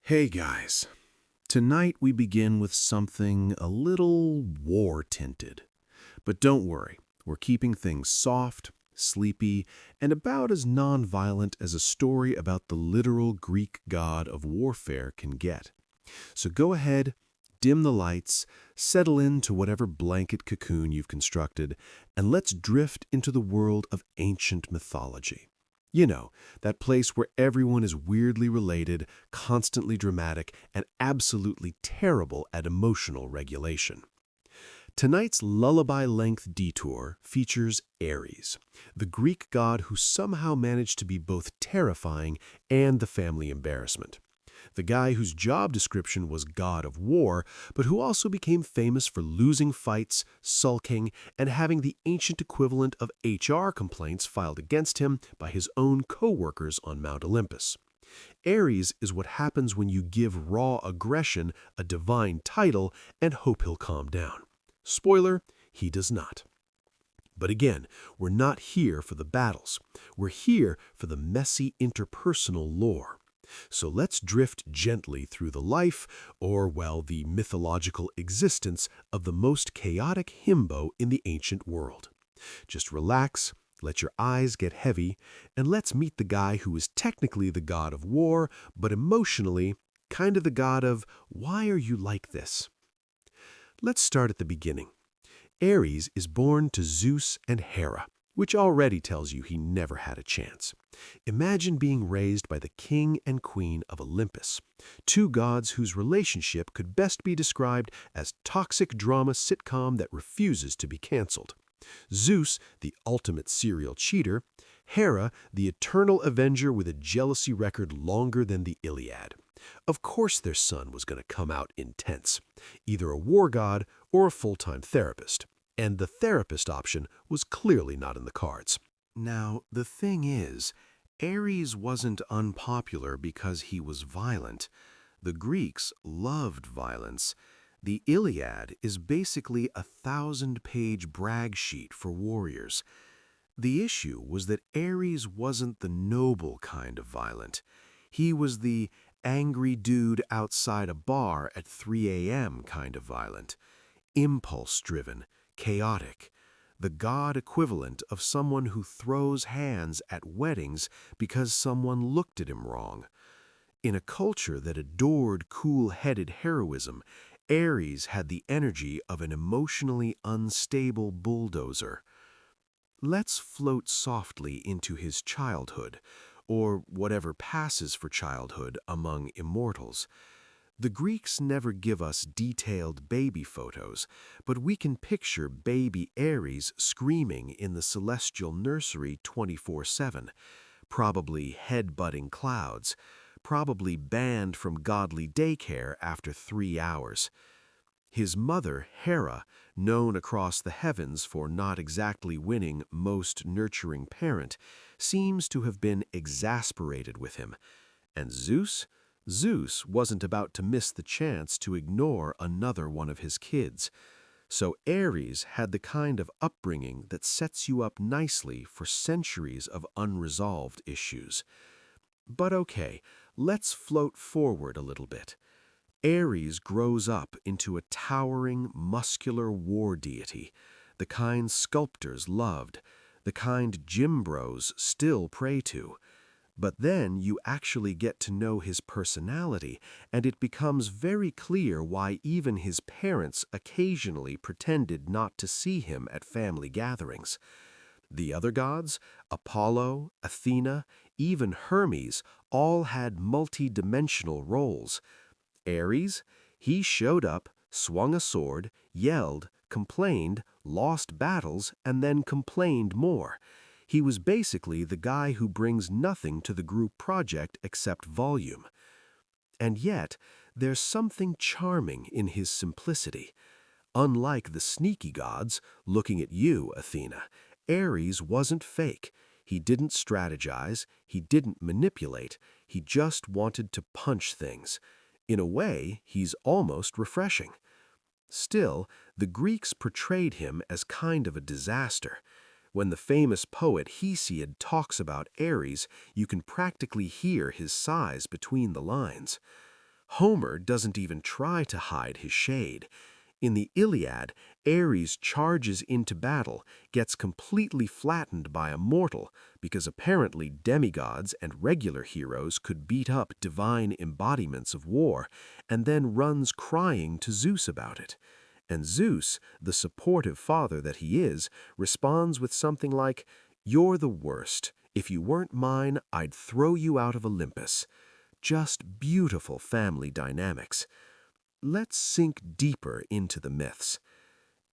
Hey guys, tonight we begin with something a little war-tinted. But don't worry, we're keeping things soft, sleepy, and about as non-violent as a story about the literal Greek god of warfare can get. So go ahead, dim the lights, settle into whatever blanket cocoon you've constructed, and let's drift into the world of ancient mythology. You know, that place where everyone is weirdly related, constantly dramatic, and absolutely terrible at emotional regulation. Tonight's lullaby-length detour features Ares, the Greek god who somehow managed to be both terrifying and the family embarrassment. The guy whose job description was god of war, but who also became famous for losing fights, sulking, and having the ancient equivalent of HR complaints filed against him by his own co-workers on Mount Olympus. Ares is what happens when you give raw aggression a divine title and hope he'll calm down. Spoiler, he does not. But again, we're not here for the battles. We're here for the messy interpersonal lore. So let's drift gently through the life, or, well, the mythological existence of the most chaotic himbo in the ancient world. Just relax, let your eyes get heavy, and let's meet the guy who is technically the god of war, but emotionally, kind of the god of, why are you like this? Let's start at the beginning. Ares is born to Zeus and Hera, which already tells you he never had a chance. Imagine being raised by the king and queen of Olympus, two gods whose relationship could best be described as toxic drama sitcom that refuses to be canceled. Zeus, the ultimate serial cheater, Hera, the eternal avenger with a jealousy record longer than the Iliad. Of course their son was going to come out intense, either a war god or a full-time therapist. And the therapist option was clearly not in the cards. Now, the thing is, Ares wasn't unpopular because he was violent. The Greeks loved violence. The Iliad is basically a 1,000-page brag sheet for warriors. The issue was that Ares wasn't the noble kind of violent. He was the angry dude outside a bar at 3 a.m. kind of violent. Impulse-driven, chaotic, the god equivalent of someone who throws hands at weddings because someone looked at him wrong. In a culture that adored cool-headed heroism, Ares had the energy of an emotionally unstable bulldozer. Let's float softly into his childhood, or whatever passes for childhood among immortals. The Greeks never give us detailed baby photos, but we can picture baby Ares screaming in the celestial nursery 24/7, probably head-butting clouds, probably banned from godly daycare after 3 hours. His mother, Hera, known across the heavens for not exactly winning most nurturing parent, seems to have been exasperated with him. And Zeus wasn't about to miss the chance to ignore another one of his kids. So Ares had the kind of upbringing that sets you up nicely for centuries of unresolved issues. But okay, let's float forward a little bit. Ares grows up into a towering, muscular war deity, the kind sculptors loved, the kind gym bros still pray to. But then you actually get to know his personality, and it becomes very clear why even his parents occasionally pretended not to see him at family gatherings. The other gods, Apollo, Athena, even Hermes, all had multi-dimensional roles. Ares, he showed up, swung a sword, yelled, complained, lost battles, and then complained more. He was basically the guy who brings nothing to the group project except volume. And yet, there's something charming in his simplicity. Unlike the sneaky gods, looking at you, Athena, Ares wasn't fake. He didn't strategize, he didn't manipulate, he just wanted to punch things. In a way, he's almost refreshing. Still, the Greeks portrayed him as kind of a disaster. When the famous poet Hesiod talks about Ares, you can practically hear his sighs between the lines. Homer doesn't even try to hide his shade. In the Iliad, Ares charges into battle, gets completely flattened by a mortal, because apparently demigods and regular heroes could beat up divine embodiments of war, and then runs crying to Zeus about it. And Zeus, the supportive father that he is, responds with something like, "You're the worst. If you weren't mine, I'd throw you out of Olympus." Just beautiful family dynamics. Let's sink deeper into the myths.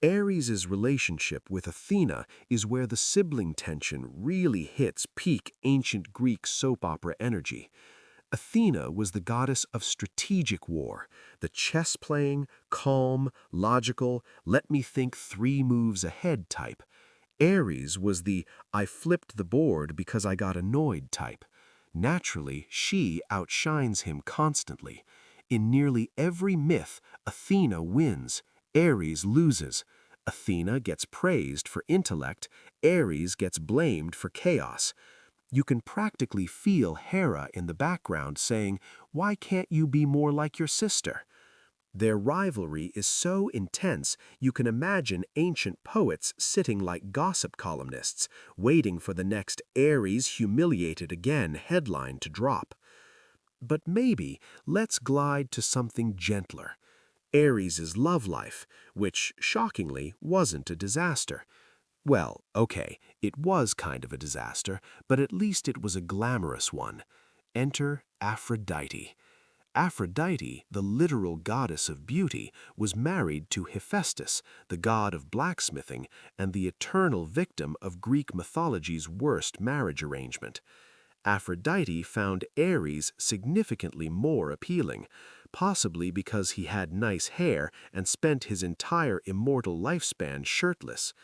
Ares' relationship with Athena is where the sibling tension really hits peak ancient Greek soap opera energy. Athena was the goddess of strategic war, the chess-playing, calm, logical, let me think 3 moves ahead type. Ares was the I flipped the board because I got annoyed type. Naturally, she outshines him constantly. In nearly every myth, Athena wins, Ares loses. Athena gets praised for intellect, Ares gets blamed for chaos. You can practically feel Hera in the background saying, "Why can't you be more like your sister?" Their rivalry is so intense you can imagine ancient poets sitting like gossip columnists, waiting for the next Ares humiliated again headline to drop. But maybe let's glide to something gentler. Ares' love life, which, shockingly, wasn't a disaster. Well, okay, it was kind of a disaster, but at least it was a glamorous one. Enter Aphrodite. Aphrodite, the literal goddess of beauty, was married to Hephaestus, the god of blacksmithing and the eternal victim of Greek mythology's worst marriage arrangement. Aphrodite found Ares significantly more appealing, possibly because he had nice hair and spent his entire immortal lifespan shirtless.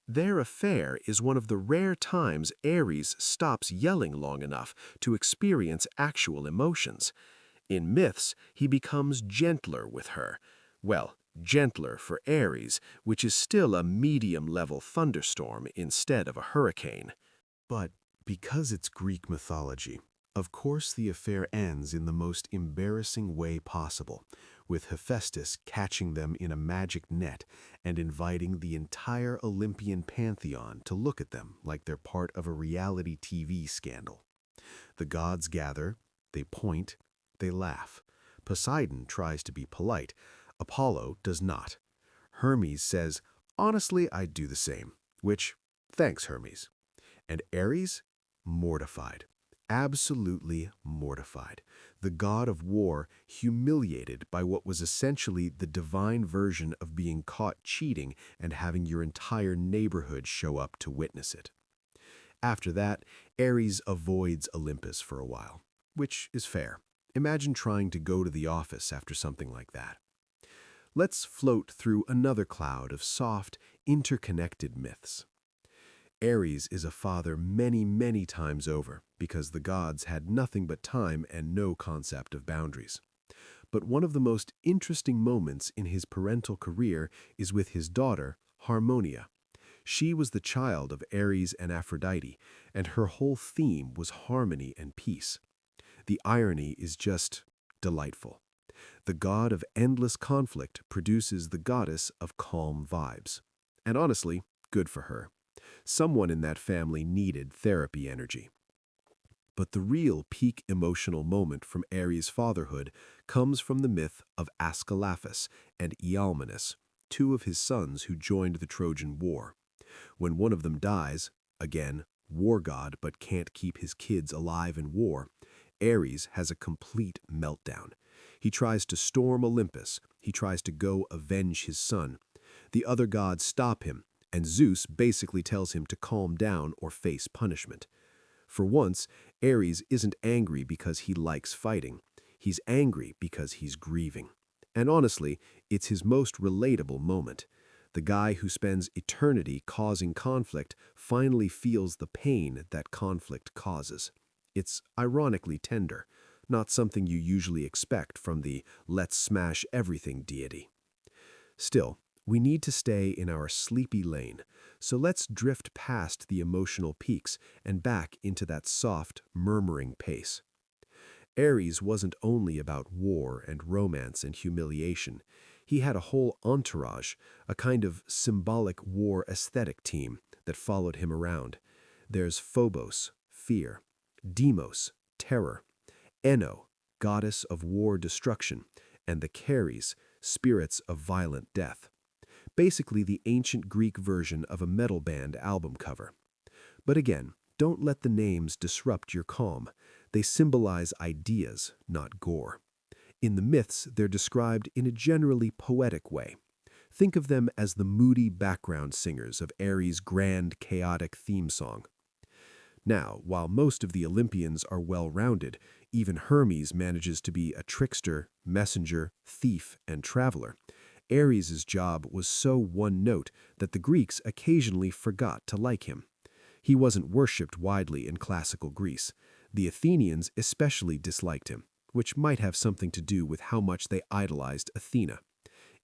Their affair is one of the rare times Ares stops yelling long enough to experience actual emotions. In myths, he becomes gentler with her. Well, gentler for Ares, which is still a medium-level thunderstorm instead of a hurricane. But because it's Greek mythology, of course the affair ends in the most embarrassing way possible, with Hephaestus catching them in a magic net and inviting the entire Olympian pantheon to look at them like they're part of a reality TV scandal. The gods gather, they point, they laugh. Poseidon tries to be polite. Apollo does not. Hermes says, "Honestly, I'd do the same," which, thanks Hermes. And Ares? Mortified. Absolutely mortified. The god of war humiliated by what was essentially the divine version of being caught cheating and having your entire neighborhood show up to witness it. After that, Ares avoids Olympus for a while, which is fair. Imagine trying to go to the office after something like that. Let's float through another cloud of soft, interconnected myths. Ares is a father many, many times over because the gods had nothing but time and no concept of boundaries. But one of the most interesting moments in his parental career is with his daughter, Harmonia. She was the child of Ares and Aphrodite, and her whole theme was harmony and peace. The irony is just delightful. The god of endless conflict produces the goddess of calm vibes. And honestly, good for her. Someone in that family needed therapy energy. But the real peak emotional moment from Ares' fatherhood comes from the myth of Ascalaphus and Ialmenus, 2 of his sons who joined the Trojan War. When one of them dies, again, war god but can't keep his kids alive in war, Ares has a complete meltdown. He tries to storm Olympus. He tries to go avenge his son. The other gods stop him, and Zeus basically tells him to calm down or face punishment. For once, Ares isn't angry because he likes fighting. He's angry because he's grieving. And honestly, it's his most relatable moment. The guy who spends eternity causing conflict finally feels the pain that conflict causes. It's ironically tender, not something you usually expect from the let's smash everything deity. Still, we need to stay in our sleepy lane, so let's drift past the emotional peaks and back into that soft, murmuring pace. Ares wasn't only about war and romance and humiliation. He had a whole entourage, a kind of symbolic war aesthetic team that followed him around. There's Phobos, fear; Deimos, terror; Enno, goddess of war destruction; and the Keres, spirits of violent death. Basically the ancient Greek version of a metal band album cover. But again, don't let the names disrupt your calm. They symbolize ideas, not gore. In the myths, they're described in a generally poetic way. Think of them as the moody background singers of Ares' grand, chaotic theme song. Now, while most of the Olympians are well-rounded, even Hermes manages to be a trickster, messenger, thief, and traveler. Ares' job was so one-note that the Greeks occasionally forgot to like him. He wasn't worshipped widely in classical Greece. The Athenians especially disliked him, which might have something to do with how much they idolized Athena.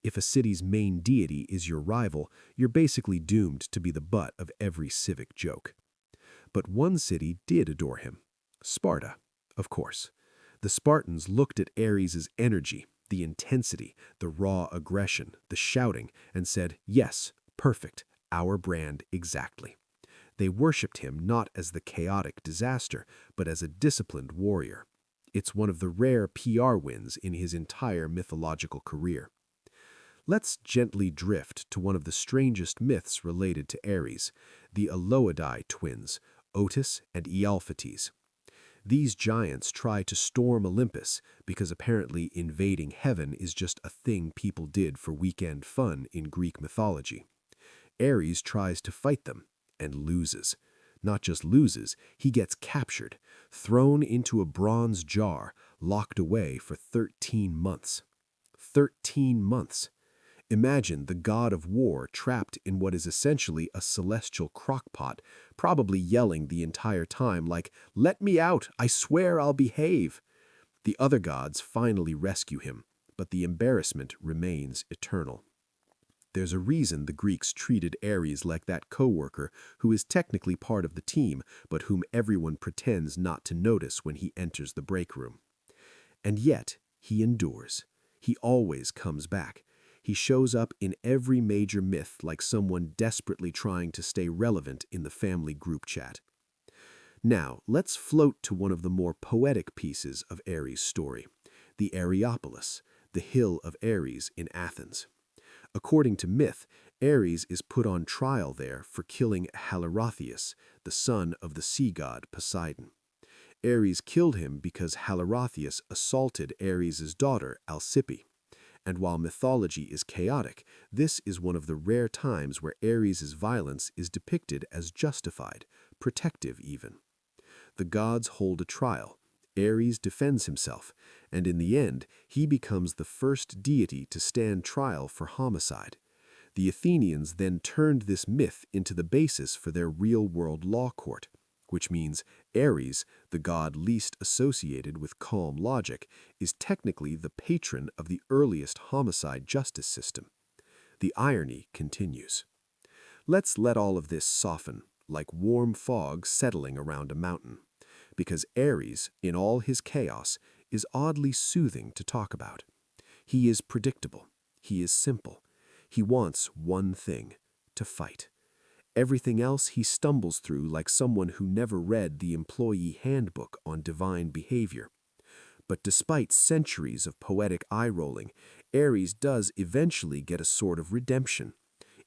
If a city's main deity is your rival, you're basically doomed to be the butt of every civic joke. But one city did adore him. Sparta, of course. The Spartans looked at Ares' energy, the intensity, the raw aggression, the shouting, and said, "Yes, perfect, our brand exactly." They worshipped him not as the chaotic disaster, but as a disciplined warrior. It's one of the rare PR wins in his entire mythological career. Let's gently drift to one of the strangest myths related to Ares, the Aloidae twins, Otis and Ialphates. These giants try to storm Olympus because apparently invading heaven is just a thing people did for weekend fun in Greek mythology. Ares tries to fight them and loses. Not just loses, he gets captured, thrown into a bronze jar, locked away for 13 months. 13 months. Imagine the god of war trapped in what is essentially a celestial crockpot, probably yelling the entire time like, "Let me out, I swear I'll behave." The other gods finally rescue him, but the embarrassment remains eternal. There's a reason the Greeks treated Ares like that coworker who is technically part of the team, but whom everyone pretends not to notice when he enters the break room. And yet, he endures. He always comes back. He shows up in every major myth like someone desperately trying to stay relevant in the family group chat. Now, let's float to one of the more poetic pieces of Ares' story, the Areopolis, the hill of Ares in Athens. According to myth, Ares is put on trial there for killing Halirotheus, the son of the sea god Poseidon. Ares killed him because Halirotheus assaulted Ares' daughter Alcippe. And while mythology is chaotic, this is one of the rare times where Ares' violence is depicted as justified, protective even. The gods hold a trial. Ares defends himself, and in the end, he becomes the first deity to stand trial for homicide. The Athenians then turned this myth into the basis for their real-world law court, which means Ares, the god least associated with calm logic, is technically the patron of the earliest homicide justice system. The irony continues. Let's let all of this soften, like warm fog settling around a mountain. Because Ares, in all his chaos, is oddly soothing to talk about. He is predictable. He is simple. He wants one thing, to fight. Everything else he stumbles through like someone who never read the employee handbook on divine behavior. But despite centuries of poetic eye-rolling, Ares does eventually get a sort of redemption.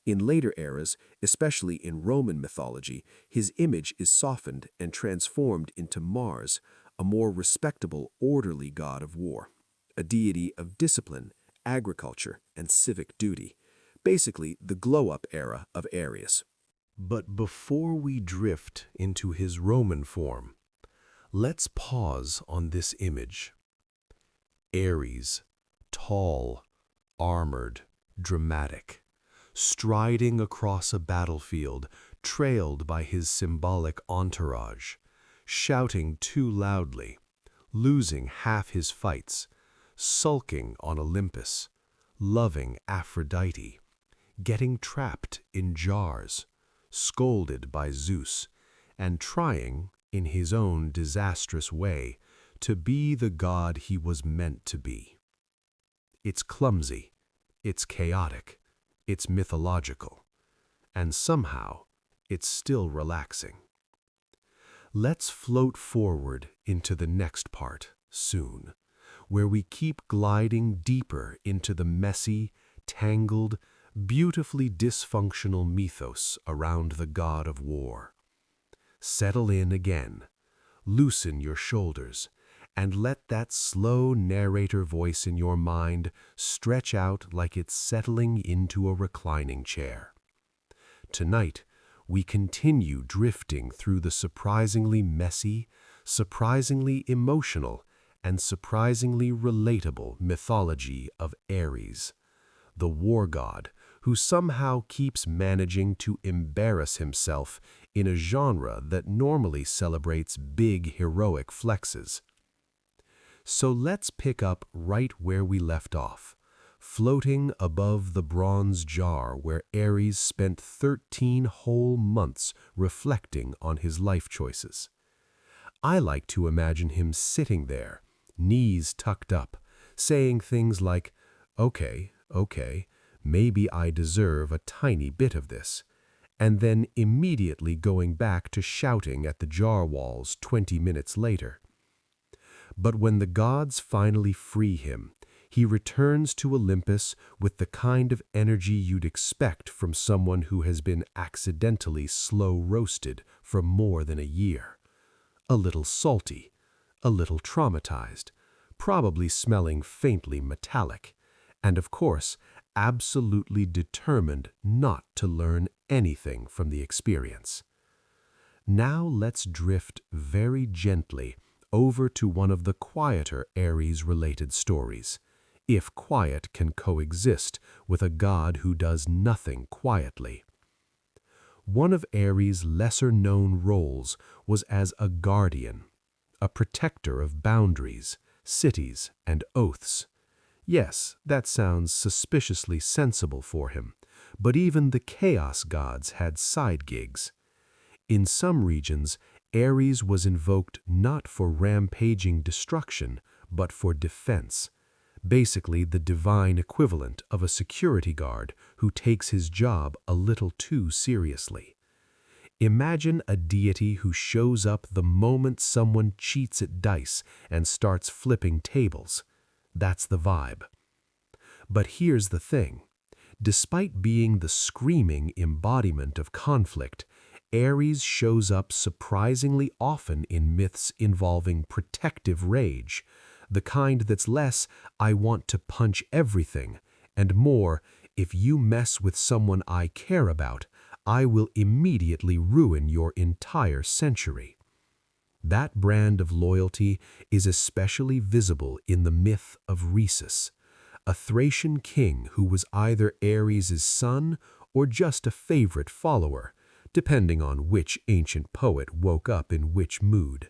In later eras, especially in Roman mythology, his image is softened and transformed into Mars, a more respectable, orderly god of war, a deity of discipline, agriculture, and civic duty, basically the glow-up era of Ares. But before we drift into his Roman form, let's pause on this image. Ares, tall, armored, dramatic, striding across a battlefield, trailed by his symbolic entourage, shouting too loudly, losing half his fights, sulking on Olympus, loving Aphrodite, getting trapped in jars, scolded by Zeus, and trying, in his own disastrous way, to be the god he was meant to be. It's clumsy, it's chaotic, it's mythological, and somehow it's still relaxing. Let's float forward into the next part soon, where we keep gliding deeper into the messy, tangled, beautifully dysfunctional mythos around the god of war. Settle in again, loosen your shoulders, and let that slow narrator voice in your mind stretch out like it's settling into a reclining chair. Tonight, we continue drifting through the surprisingly messy, surprisingly emotional, and surprisingly relatable mythology of Ares, the war god who somehow keeps managing to embarrass himself in a genre that normally celebrates big heroic flexes. So let's pick up right where we left off, floating above the bronze jar where Ares spent 13 whole months reflecting on his life choices. I like to imagine him sitting there, knees tucked up, saying things like, okay, maybe I deserve a tiny bit of this, and then immediately going back to shouting at the jar walls 20 minutes later. But when the gods finally free him, he returns to Olympus with the kind of energy you'd expect from someone who has been accidentally slow roasted for more than a year. A little salty, a little traumatized, probably smelling faintly metallic, and of course, absolutely determined not to learn anything from the experience. Now let's drift very gently over to one of the quieter Ares-related stories, if quiet can coexist with a god who does nothing quietly. One of Ares' lesser-known roles was as a guardian, a protector of boundaries, cities, and oaths. Yes, that sounds suspiciously sensible for him, but even the chaos gods had side gigs. In some regions, Ares was invoked not for rampaging destruction, but for defense, basically the divine equivalent of a security guard who takes his job a little too seriously. Imagine a deity who shows up the moment someone cheats at dice and starts flipping tables. That's the vibe. But here's the thing. Despite being the screaming embodiment of conflict, Ares shows up surprisingly often in myths involving protective rage, the kind that's less, I want to punch everything, and more, if you mess with someone I care about, I will immediately ruin your entire century. That brand of loyalty is especially visible in the myth of Rhesus, a Thracian king who was either Ares' son or just a favorite follower, depending on which ancient poet woke up in which mood.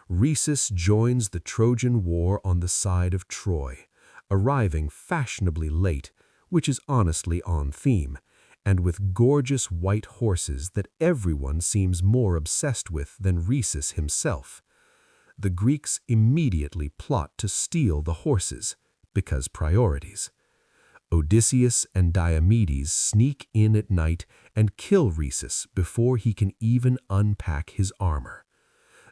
Rhesus joins the Trojan War on the side of Troy, arriving fashionably late, which is honestly on theme, and with gorgeous white horses that everyone seems more obsessed with than Rhesus himself. The Greeks immediately plot to steal the horses, because priorities. Odysseus and Diomedes sneak in at night and kill Rhesus before he can even unpack his armor.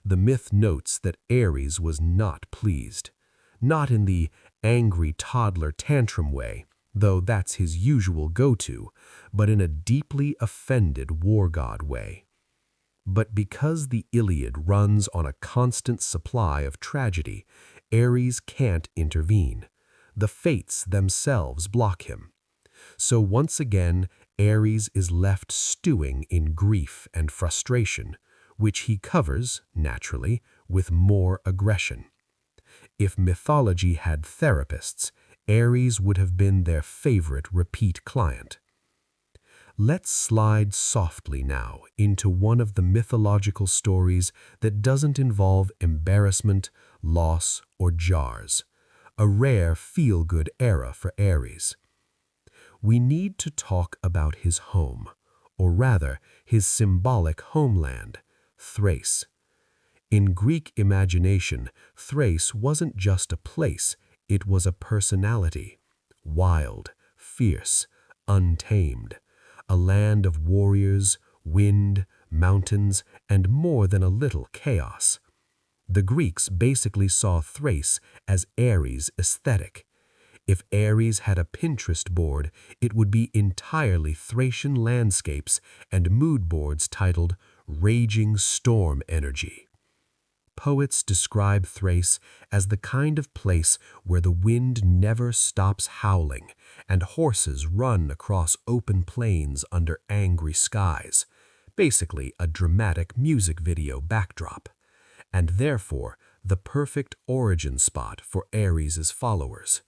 The myth notes that Ares was not pleased, not in the angry toddler tantrum way, though that's his usual go-to, but in a deeply offended war god way. But because the Iliad runs on a constant supply of tragedy, Ares can't intervene. The fates themselves block him. So once again, Ares is left stewing in grief and frustration, which he covers, naturally, with more aggression. If mythology had therapists, Ares would have been their favorite repeat client. Let's slide softly now into one of the mythological stories that doesn't involve embarrassment, loss, or jars, a rare feel-good era for Ares. We need to talk about his home, or rather, his symbolic homeland, Thrace. In Greek imagination, Thrace wasn't just a place, it was a personality. Wild, fierce, untamed. A land of warriors, wind, mountains, and more than a little chaos. The Greeks basically saw Thrace as Ares' aesthetic. If Ares had a Pinterest board, it would be entirely Thracian landscapes and mood boards titled Raging Storm Energy. Poets describe Thrace as the kind of place where the wind never stops howling and horses run across open plains under angry skies, basically a dramatic music video backdrop, and therefore the perfect origin spot for Ares' followers.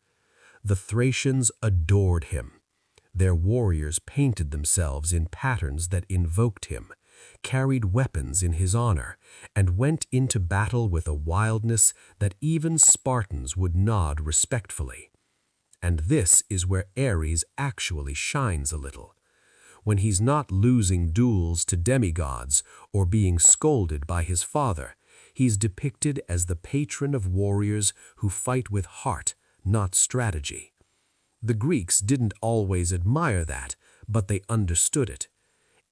The Thracians adored him. Their warriors painted themselves in patterns that invoked him, carried weapons in his honor, and went into battle with a wildness that even Spartans would nod respectfully. And this is where Ares actually shines a little. When he's not losing duels to demigods or being scolded by his father, he's depicted as the patron of warriors who fight with heart, not strategy. The Greeks didn't always admire that, but they understood it.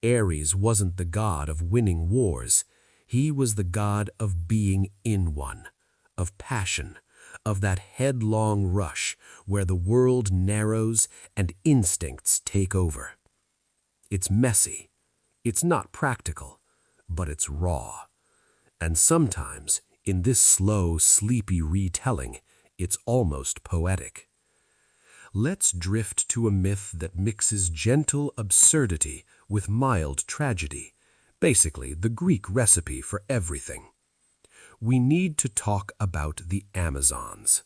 Ares wasn't the god of winning wars. He was the god of being in one, of passion, of that headlong rush where the world narrows and instincts take over. It's messy. It's not practical, but it's raw. And sometimes, in this slow, sleepy retelling, it's almost poetic. Let's drift to a myth that mixes gentle absurdity with mild tragedy, basically the Greek recipe for everything. We need to talk about the Amazons.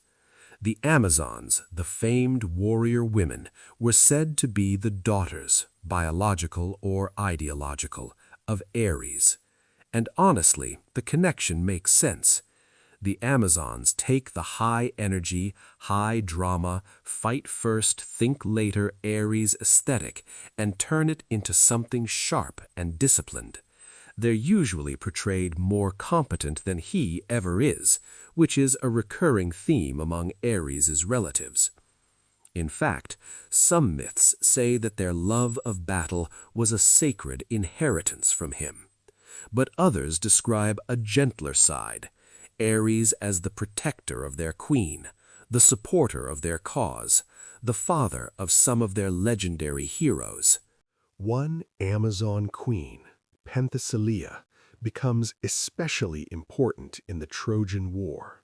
The Amazons, the famed warrior women, were said to be the daughters, biological or ideological, of Ares. And honestly, the connection makes sense. The Amazons take the high-energy, high-drama, fight-first, think-later Ares aesthetic and turn it into something sharp and disciplined. They're usually portrayed more competent than he ever is, which is a recurring theme among Ares' relatives. In fact, some myths say that their love of battle was a sacred inheritance from him. But others describe a gentler side, Ares as the protector of their queen, the supporter of their cause, the father of some of their legendary heroes. One Amazon queen, Penthesilea, becomes especially important in the Trojan War.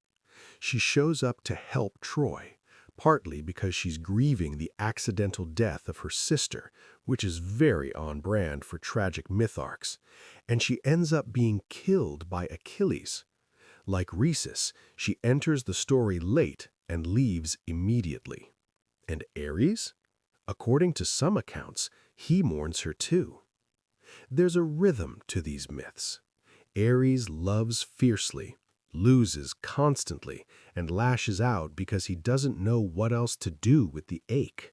She shows up to help Troy, partly because she's grieving the accidental death of her sister, which is very on brand for tragic myth arcs, and she ends up being killed by Achilles. Like Rhesus, she enters the story late and leaves immediately. And Ares? According to some accounts, he mourns her too. There's a rhythm to these myths. Ares loves fiercely, loses constantly, and lashes out because he doesn't know what else to do with the ache.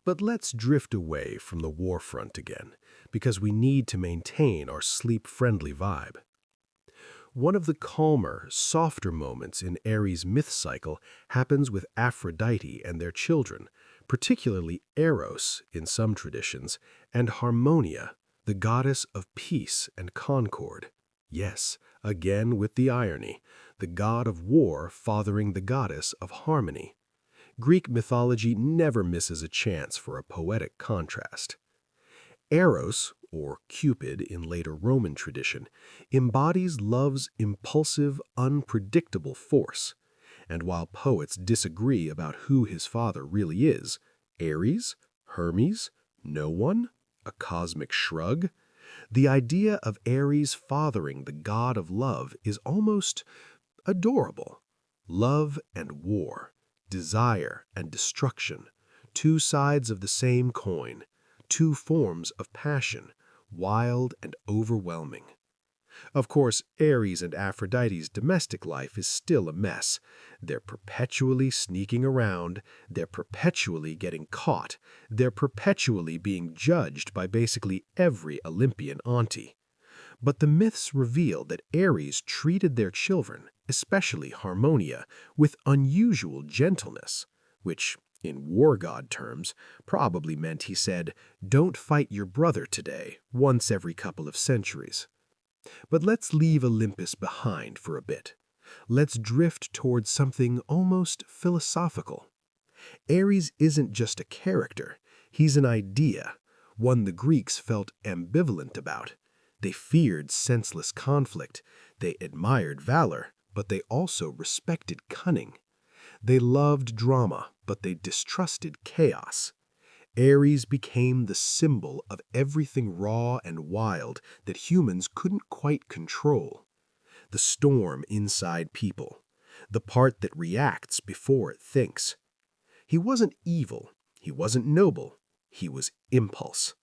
But let's drift away from the war front again, because we need to maintain our sleep-friendly vibe. One of the calmer, softer moments in Ares' myth cycle happens with Aphrodite and their children, particularly Eros in some traditions, and Harmonia, the goddess of peace and concord. Yes, again with the irony, the god of war fathering the goddess of harmony. Greek mythology never misses a chance for a poetic contrast. Eros, or Cupid in later Roman tradition, embodies love's impulsive, unpredictable force. And while poets disagree about who his father really is, Ares, Hermes, no one, a cosmic shrug, the idea of Ares fathering the god of love is almost adorable. Love and war, desire and destruction, two sides of the same coin, two forms of passion, wild and overwhelming. Of course, Ares and Aphrodite's domestic life is still a mess. They're perpetually sneaking around, they're perpetually getting caught, they're perpetually being judged by basically every Olympian auntie. But the myths reveal that Ares treated their children, especially Harmonia, with unusual gentleness, which, in war god terms, probably meant he said, "Don't fight your brother today," once every couple of centuries. But let's leave Olympus behind for a bit. Let's drift towards something almost philosophical. Ares isn't just a character, he's an idea, one the Greeks felt ambivalent about. They feared senseless conflict, they admired valor, but they also respected cunning. They loved drama, but they distrusted chaos. Ares became the symbol of everything raw and wild that humans couldn't quite control. The storm inside people, the part that reacts before it thinks. He wasn't evil, he wasn't noble, he was impulse.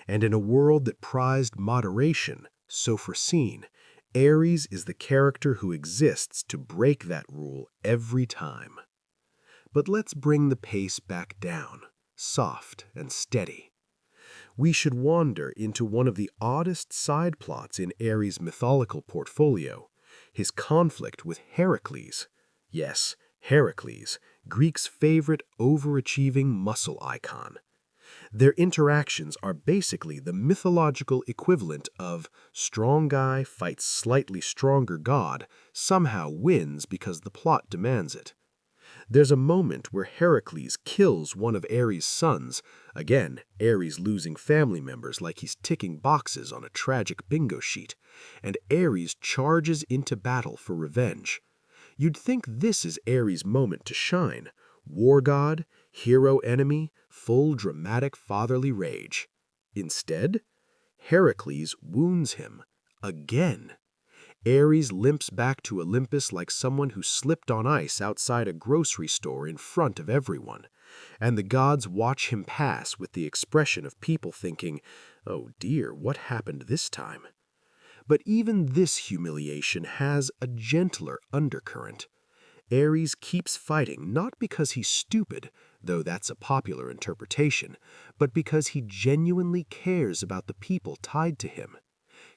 And in a world that prized moderation, so foreseen, Ares is the character who exists to break that rule every time. But let's bring the pace back down, soft and steady. We should wander into one of the oddest side plots in Ares' mythological portfolio, his conflict with Heracles. Yes, Heracles, Greeks' favorite overachieving muscle icon. Their interactions are basically the mythological equivalent of strong guy fights slightly stronger god, somehow wins because the plot demands it. There's a moment where Heracles kills one of Ares' sons, again, Ares losing family members like he's ticking boxes on a tragic bingo sheet, and Ares charges into battle for revenge. You'd think this is Ares' moment to shine. War god, hero enemy, full dramatic fatherly rage. Instead, Heracles wounds him. Again. Ares limps back to Olympus like someone who slipped on ice outside a grocery store in front of everyone, and the gods watch him pass with the expression of people thinking, "Oh dear, what happened this time?" But even this humiliation has a gentler undercurrent. Ares keeps fighting not because he's stupid, though that's a popular interpretation, but because he genuinely cares about the people tied to him.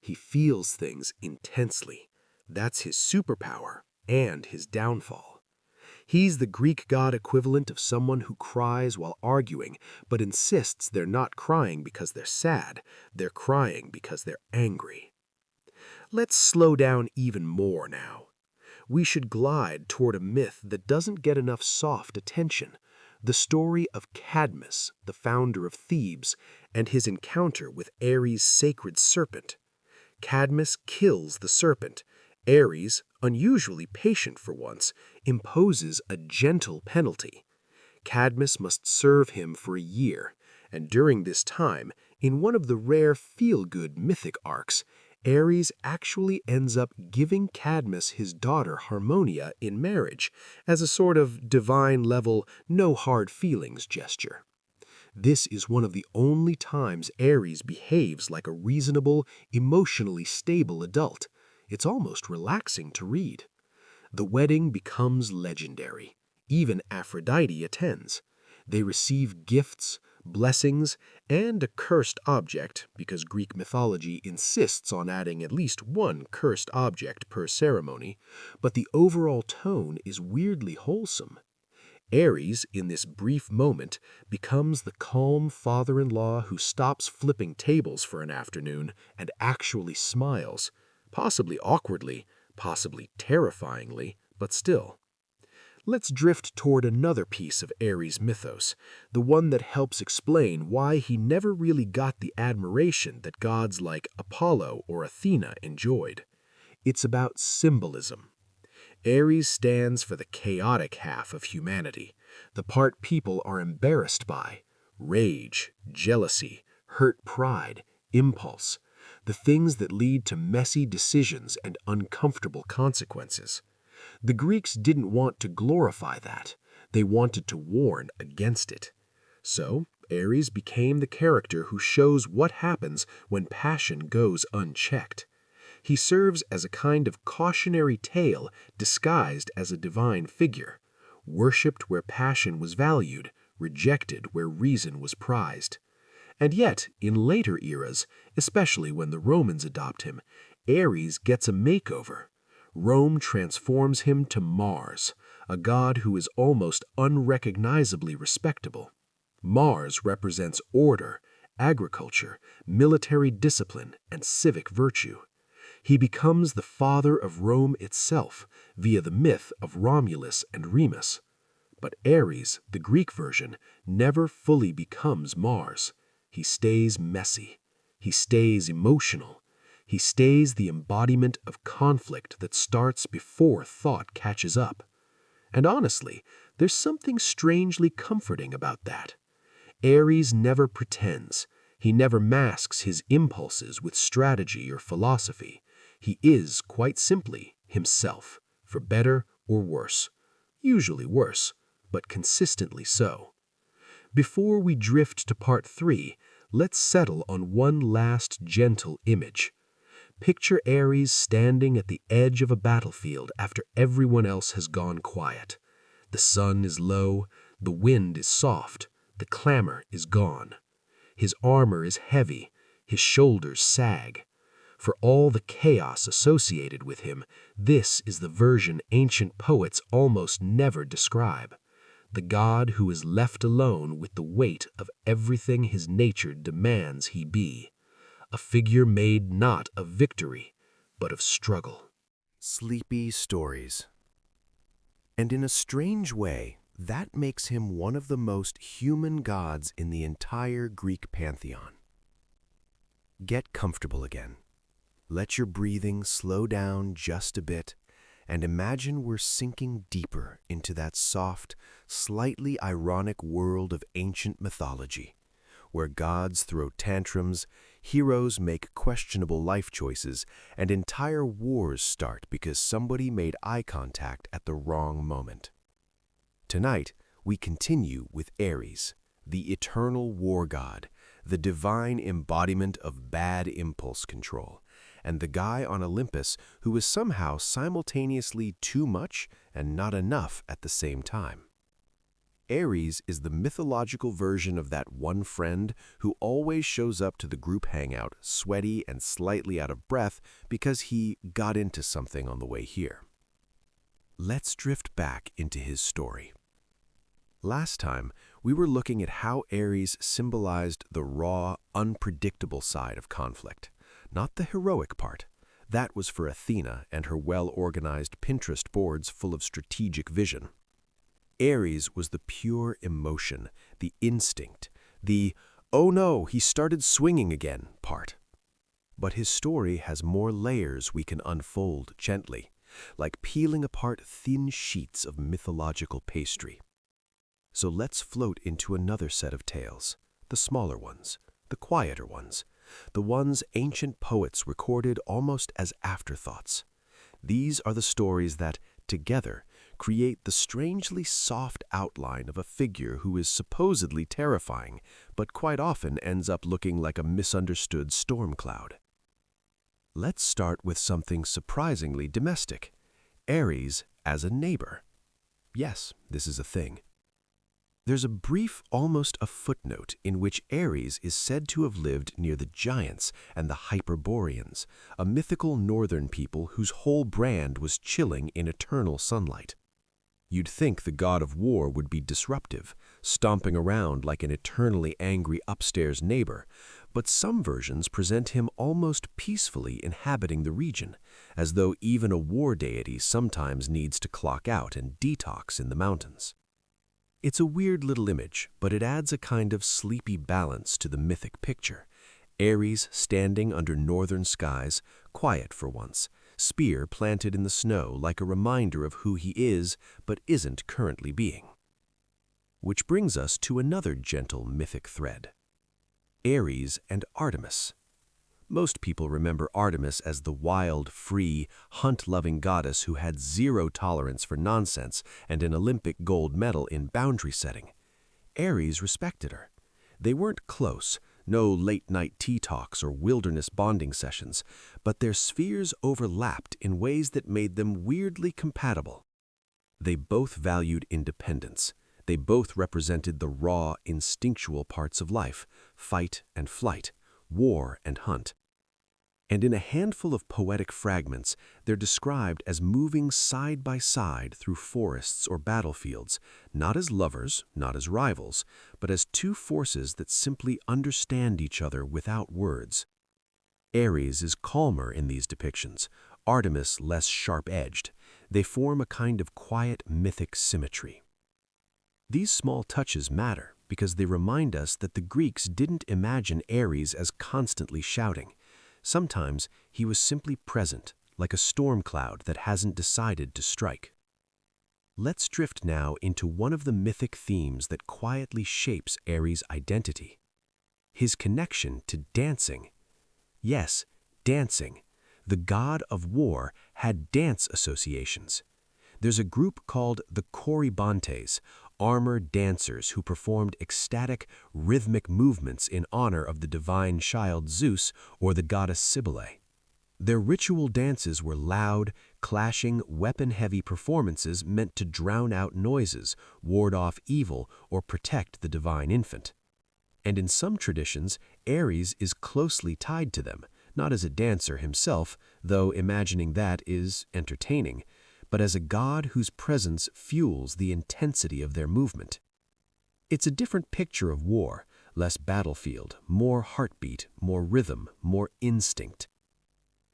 He feels things intensely. That's his superpower and his downfall. He's the Greek god equivalent of someone who cries while arguing, but insists they're not crying because they're sad, they're crying because they're angry. Let's slow down even more now. We should glide toward a myth that doesn't get enough soft attention, the story of Cadmus, the founder of Thebes, and his encounter with Ares' sacred serpent. Cadmus kills the serpent. Ares, unusually patient for once, imposes a gentle penalty. Cadmus must serve him for a year, and during this time, in one of the rare feel-good mythic arcs, Ares actually ends up giving Cadmus his daughter Harmonia in marriage as a sort of divine-level, no-hard-feelings gesture. This is one of the only times Ares behaves like a reasonable, emotionally stable adult. It's almost relaxing to read. The wedding becomes legendary. Even Aphrodite attends. They receive gifts, blessings, and a cursed object, because Greek mythology insists on adding at least one cursed object per ceremony, but the overall tone is weirdly wholesome. Ares, in this brief moment, becomes the calm father-in-law who stops flipping tables for an afternoon and actually smiles, possibly awkwardly, possibly terrifyingly, but still. Let's drift toward another piece of Ares' mythos, the one that helps explain why he never really got the admiration that gods like Apollo or Athena enjoyed. It's about symbolism. Ares stands for the chaotic half of humanity, the part people are embarrassed by: rage, jealousy, hurt pride, impulse, the things that lead to messy decisions and uncomfortable consequences. The Greeks didn't want to glorify that. They wanted to warn against it. So, Ares became the character who shows what happens when passion goes unchecked. He serves as a kind of cautionary tale disguised as a divine figure, worshipped where passion was valued, rejected where reason was prized. And yet, in later eras, especially when the Romans adopt him, Ares gets a makeover. Rome transforms him to Mars, a god who is almost unrecognizably respectable. Mars represents order, agriculture, military discipline, and civic virtue. He becomes the father of Rome itself via the myth of Romulus and Remus. But Ares, the Greek version, never fully becomes Mars. He stays messy. He stays emotional. He stays the embodiment of conflict that starts before thought catches up. And honestly, there's something strangely comforting about that. Ares never pretends. He never masks his impulses with strategy or philosophy. He is, quite simply, himself, for better or worse. Usually worse, but consistently so. Before we drift to part 3, let's settle on one last gentle image. Picture Ares standing at the edge of a battlefield after everyone else has gone quiet. The sun is low, the wind is soft, the clamor is gone. His armor is heavy, his shoulders sag. For all the chaos associated with him, this is the version ancient poets almost never describe. The god who is left alone with the weight of everything his nature demands he be. A figure made not of victory, but of struggle. Sleepy stories. And in a strange way, that makes him one of the most human gods in the entire Greek pantheon. Get comfortable again. Let your breathing slow down just a bit, and imagine we're sinking deeper into that soft, slightly ironic world of ancient mythology, where gods throw tantrums, heroes make questionable life choices, and entire wars start because somebody made eye contact at the wrong moment. Tonight, we continue with Ares, the eternal war god, the divine embodiment of bad impulse control, and the guy on Olympus who is somehow simultaneously too much and not enough at the same time. Ares is the mythological version of that one friend who always shows up to the group hangout sweaty and slightly out of breath because he got into something on the way here. Let's drift back into his story. Last time, we were looking at how Ares symbolized the raw, unpredictable side of conflict, not the heroic part. That was for Athena and her well-organized Pinterest boards full of strategic vision. Ares was the pure emotion, the instinct, the "oh no, he started swinging again" part. But his story has more layers we can unfold gently, like peeling apart thin sheets of mythological pastry. So let's float into another set of tales, the smaller ones, the quieter ones, the ones ancient poets recorded almost as afterthoughts. These are the stories that, together, create the strangely soft outline of a figure who is supposedly terrifying, but quite often ends up looking like a misunderstood storm cloud. Let's start with something surprisingly domestic, Ares as a neighbor. Yes, this is a thing. There's a brief, almost a footnote, in which Ares is said to have lived near the Giants and the Hyperboreans, a mythical northern people whose whole brand was chilling in eternal sunlight. You'd think the god of war would be disruptive, stomping around like an eternally angry upstairs neighbor, but some versions present him almost peacefully inhabiting the region, as though even a war deity sometimes needs to clock out and detox in the mountains. It's a weird little image, but it adds a kind of sleepy balance to the mythic picture. Ares standing under northern skies, quiet for once, spear planted in the snow like a reminder of who he is but isn't currently being. Which brings us to another gentle mythic thread. Ares and Artemis. Most people remember Artemis as the wild, free, hunt-loving goddess who had zero tolerance for nonsense and an Olympic gold medal in boundary setting. Ares respected her. They weren't close, no late-night tea talks or wilderness bonding sessions, but their spheres overlapped in ways that made them weirdly compatible. They both valued independence, They both represented the raw, instinctual parts of life, fight and flight, war and hunt. And in a handful of poetic fragments, they're described as moving side by side through forests or battlefields, not as lovers, not as rivals, but as two forces that simply understand each other without words. Ares is calmer in these depictions, Artemis less sharp-edged. They form a kind of quiet mythic symmetry. These small touches matter because they remind us that the Greeks didn't imagine Ares as constantly shouting. Sometimes he was simply present, like a storm cloud that hasn't decided to strike. Let's drift now into one of the mythic themes that quietly shapes Ares' identity: his connection to dancing. Yes, dancing. The god of war had dance associations. There's a group called the Corybantes, armored dancers who performed ecstatic, rhythmic movements in honor of the divine child Zeus or the goddess Cybele. Their ritual dances were loud, clashing, weapon-heavy performances meant to drown out noises, ward off evil, or protect the divine infant. And in some traditions, Ares is closely tied to them, not as a dancer himself, though imagining that is entertaining, but as a god whose presence fuels the intensity of their movement. It's a different picture of war, less battlefield, more heartbeat, more rhythm, more instinct.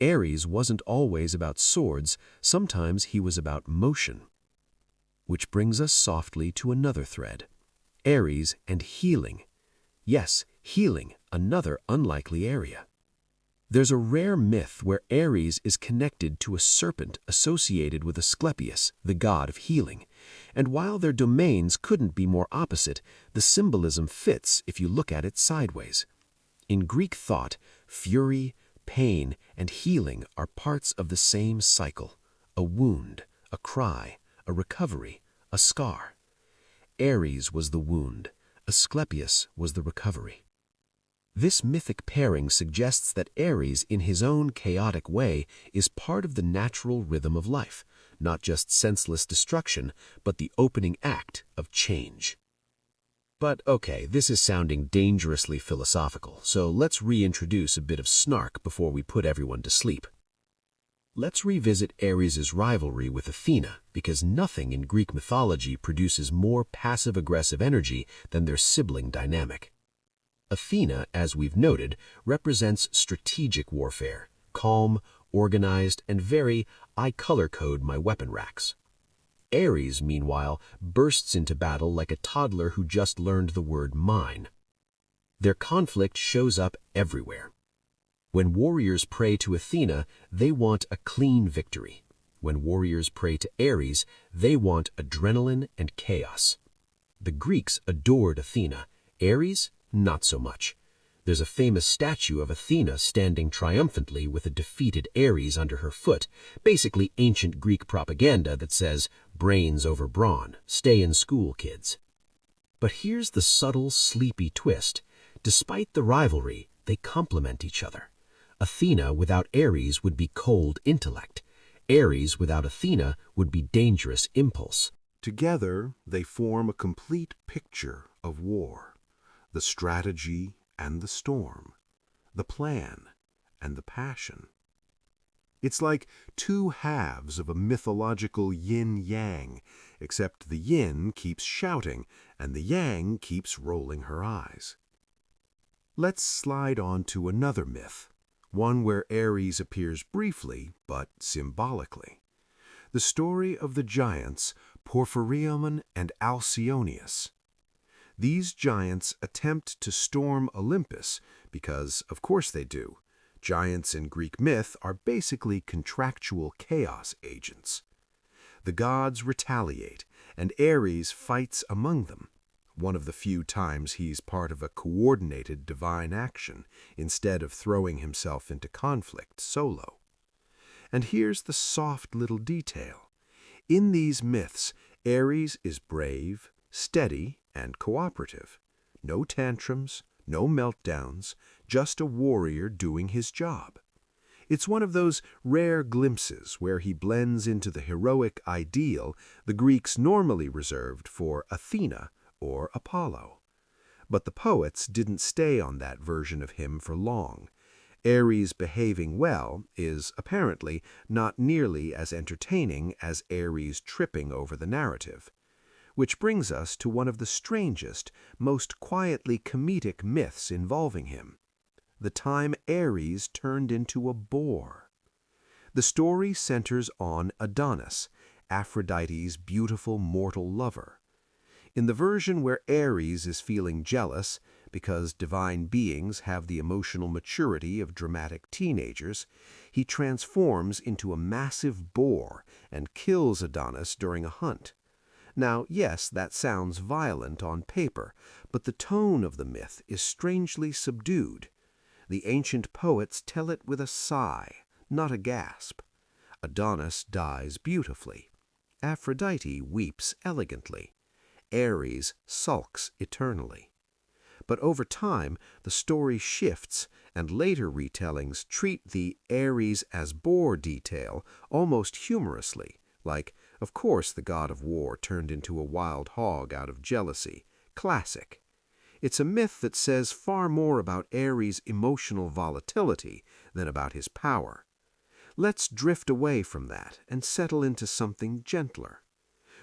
Ares wasn't always about swords, sometimes he was about motion. Which brings us softly to another thread: Ares and healing. Yes, healing, another unlikely area. There's a rare myth where Ares is connected to a serpent associated with Asclepius, the god of healing. And while their domains couldn't be more opposite, the symbolism fits if you look at it sideways. In Greek thought, fury, pain, and healing are parts of the same cycle: a wound, a cry, a recovery, a scar. Ares was the wound, Asclepius was the recovery. This mythic pairing suggests that Ares, in his own chaotic way, is part of the natural rhythm of life, not just senseless destruction, but the opening act of change. But okay, this is sounding dangerously philosophical, so let's reintroduce a bit of snark before we put everyone to sleep. Let's revisit Ares' rivalry with Athena, because nothing in Greek mythology produces more passive-aggressive energy than their sibling dynamic. Athena, as we've noted, represents strategic warfare, calm, organized, and very "I color-code my weapon racks." Ares, meanwhile, bursts into battle like a toddler who just learned the word mine. Their conflict shows up everywhere. When warriors pray to Athena, they want a clean victory. When warriors pray to Ares, they want adrenaline and chaos. The Greeks adored Athena. Ares, not so much. There's a famous statue of Athena standing triumphantly with a defeated Ares under her foot, basically ancient Greek propaganda that says, brains over brawn, stay in school, kids. But here's the subtle, sleepy twist. Despite the rivalry, they complement each other. Athena without Ares would be cold intellect. Ares without Athena would be dangerous impulse. Together, they form a complete picture of war: the strategy and the storm, the plan and the passion. It's like two halves of a mythological yin-yang, except the yin keeps shouting and the yang keeps rolling her eyes. Let's slide on to another myth, one where Ares appears briefly but symbolically. The story of the giants Porphyrion and Alcyoneus. These giants attempt to storm Olympus because, of course they do. Giants in Greek myth are basically contractual chaos agents. The gods retaliate, and Ares fights among them, one of the few times he's part of a coordinated divine action, instead of throwing himself into conflict solo. And here's the soft little detail. In these myths, Ares is brave, steady, and cooperative. No tantrums, no meltdowns, just a warrior doing his job. It's one of those rare glimpses where he blends into the heroic ideal the Greeks normally reserved for Athena or Apollo. But the poets didn't stay on that version of him for long. Ares behaving well is, apparently, not nearly as entertaining as Ares tripping over the narrative. Which brings us to one of the strangest, most quietly comedic myths involving him: the time Ares turned into a boar. The story centers on Adonis, Aphrodite's beautiful mortal lover. In the version where Ares is feeling jealous, because divine beings have the emotional maturity of dramatic teenagers, he transforms into a massive boar and kills Adonis during a hunt. Now, yes, that sounds violent on paper, but the tone of the myth is strangely subdued. The ancient poets tell it with a sigh, not a gasp. Adonis dies beautifully. Aphrodite weeps elegantly. Ares sulks eternally. But over time, the story shifts, and later retellings treat the Ares as boar detail almost humorously, like, of course the god of war turned into a wild hog out of jealousy. Classic. It's a myth that says far more about Ares' emotional volatility than about his power. Let's drift away from that and settle into something gentler.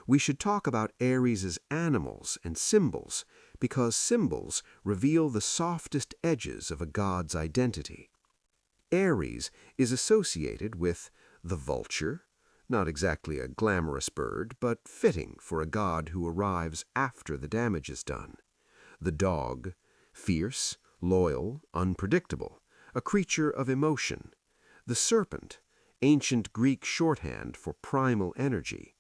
We should talk about Ares' animals and symbols, because symbols reveal the softest edges of a god's identity. Ares is associated with the vulture, not exactly a glamorous bird, but fitting for a god who arrives after the damage is done. The dog, fierce, loyal, unpredictable, a creature of emotion. The serpent, ancient Greek shorthand for primal energy.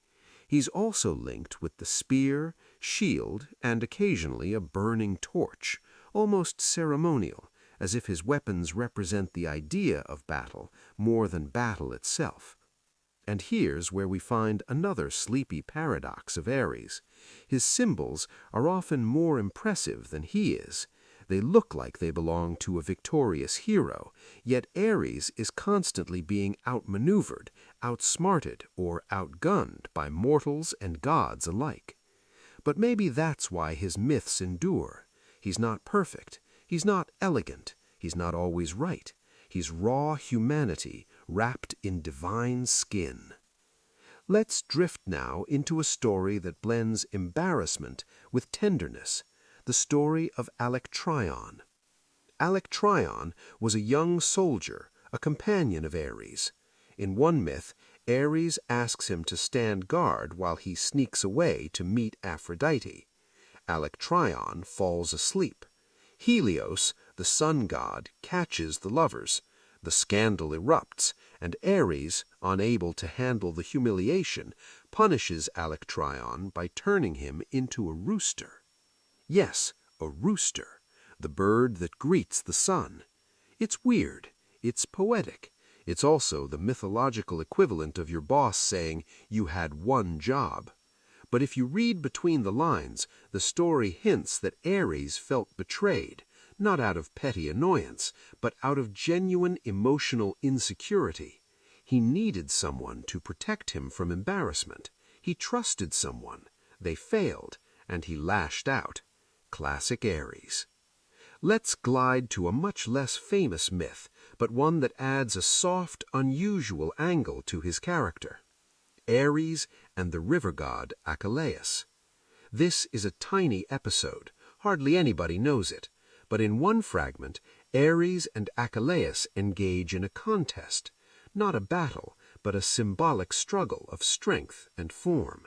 He's also linked with the spear, shield, and occasionally a burning torch, almost ceremonial, as if his weapons represent the idea of battle more than battle itself. And here's where we find another sleepy paradox of Ares. His symbols are often more impressive than he is. They look like they belong to a victorious hero, yet Ares is constantly being outmaneuvered, outsmarted, or outgunned by mortals and gods alike. But maybe that's why his myths endure. He's not perfect. He's not elegant. He's not always right. He's raw humanity wrapped in divine skin. Let's drift now into a story that blends embarrassment with tenderness, the story of Alectryon. Alectryon was a young soldier, a companion of Ares. In one myth, Ares asks him to stand guard while he sneaks away to meet Aphrodite. Alectryon falls asleep. Helios, the sun god, catches the lovers. The scandal erupts, and Ares, unable to handle the humiliation, punishes Alectryon by turning him into a rooster. Yes, a rooster, the bird that greets the sun. It's weird. It's poetic. It's also the mythological equivalent of your boss saying, "You had one job." But if you read between the lines, the story hints that Ares felt betrayed, not out of petty annoyance, but out of genuine emotional insecurity. He needed someone to protect him from embarrassment. He trusted someone. They failed, and he lashed out. Classic Ares. Let's glide to a much less famous myth, but one that adds a soft, unusual angle to his character. Ares and the river god Achilles. This is a tiny episode. Hardly anybody knows it. But in one fragment, Ares and Achilles engage in a contest. Not a battle, but a symbolic struggle of strength and form.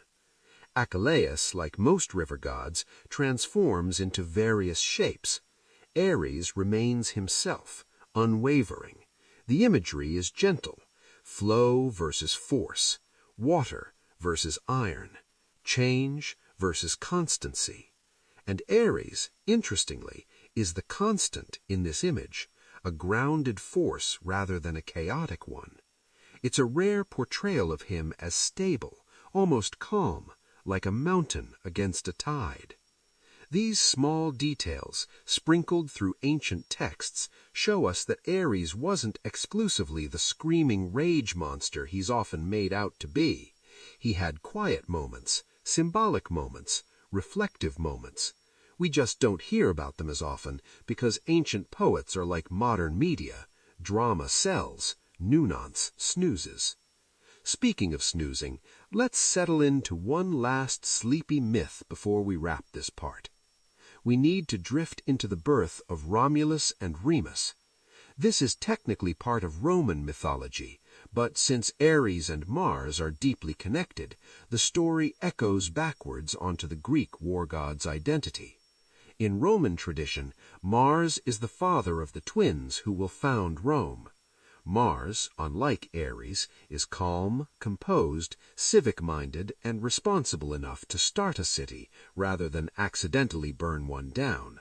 Achilles, like most river gods, transforms into various shapes. Ares remains himself, unwavering. The imagery is gentle. Flow versus force. Water versus iron. Change versus constancy. And Ares, interestingly, is the constant in this image, a grounded force rather than a chaotic one. It's a rare portrayal of him as stable, almost calm, like a mountain against a tide. These small details, sprinkled through ancient texts, show us that Ares wasn't exclusively the screaming rage monster he's often made out to be. He had quiet moments, symbolic moments, reflective moments. We just don't hear about them as often because ancient poets are like modern media. Drama sells, nuance snoozes. Speaking of snoozing, let's settle into one last sleepy myth before we wrap this part. We need to drift into the birth of Romulus and Remus. This is technically part of Roman mythology, but since Ares and Mars are deeply connected, the story echoes backwards onto the Greek war god's identity. In Roman tradition, Mars is the father of the twins who will found Rome. Mars, unlike Ares, is calm, composed, civic-minded, and responsible enough to start a city rather than accidentally burn one down.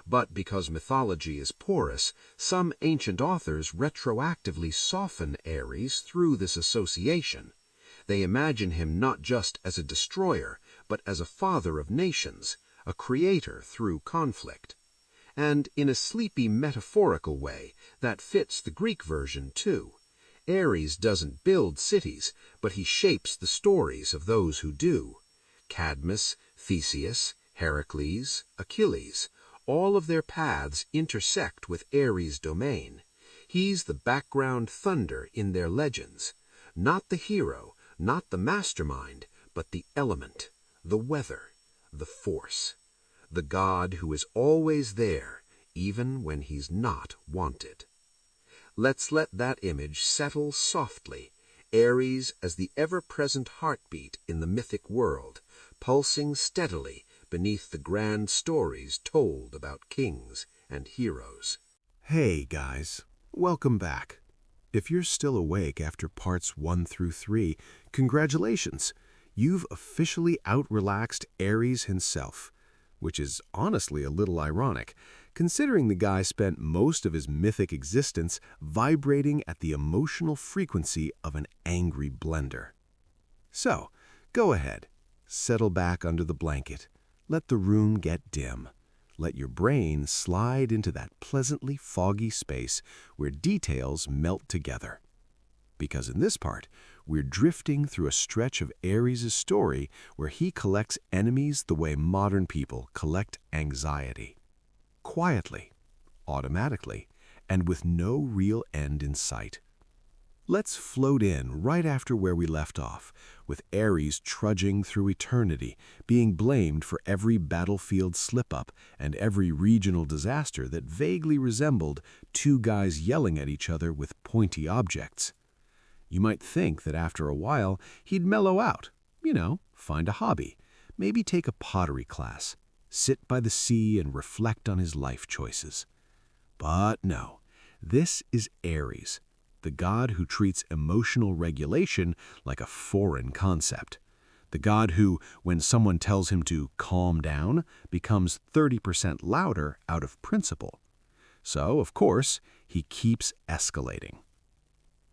But because mythology is porous, some ancient authors retroactively soften Ares through this association. They imagine him not just as a destroyer, but as a father of nations, a creator through conflict. And in a sleepy metaphorical way, that fits the Greek version too. Ares doesn't build cities, but he shapes the stories of those who do. Cadmus, Theseus, Heracles, Achilles, all of their paths intersect with Ares' domain. He's the background thunder in their legends. Not the hero, not the mastermind, but the element, the weather, the force. The god who is always there, even when he's not wanted. Let's let that image settle softly, Ares as the ever-present heartbeat in the mythic world, pulsing steadily beneath the grand stories told about kings and heroes. Hey guys, welcome back. If you're still awake after parts 1 through 3, congratulations! You've officially out-relaxed Ares himself, which is honestly a little ironic, considering the guy spent most of his mythic existence vibrating at the emotional frequency of an angry blender. So, go ahead, settle back under the blanket, let the room get dim, let your brain slide into that pleasantly foggy space where details melt together. Because in this part, we're drifting through a stretch of Ares' story where he collects enemies the way modern people collect anxiety. Quietly, automatically, and with no real end in sight. Let's float in right after where we left off, with Ares trudging through eternity, being blamed for every battlefield slip-up and every regional disaster that vaguely resembled two guys yelling at each other with pointy objects. You might think that after a while he'd mellow out, find a hobby, maybe take a pottery class, sit by the sea and reflect on his life choices. But no, this is Ares, the god who treats emotional regulation like a foreign concept. The god who, when someone tells him to calm down, becomes 30% louder out of principle. So, of course, he keeps escalating.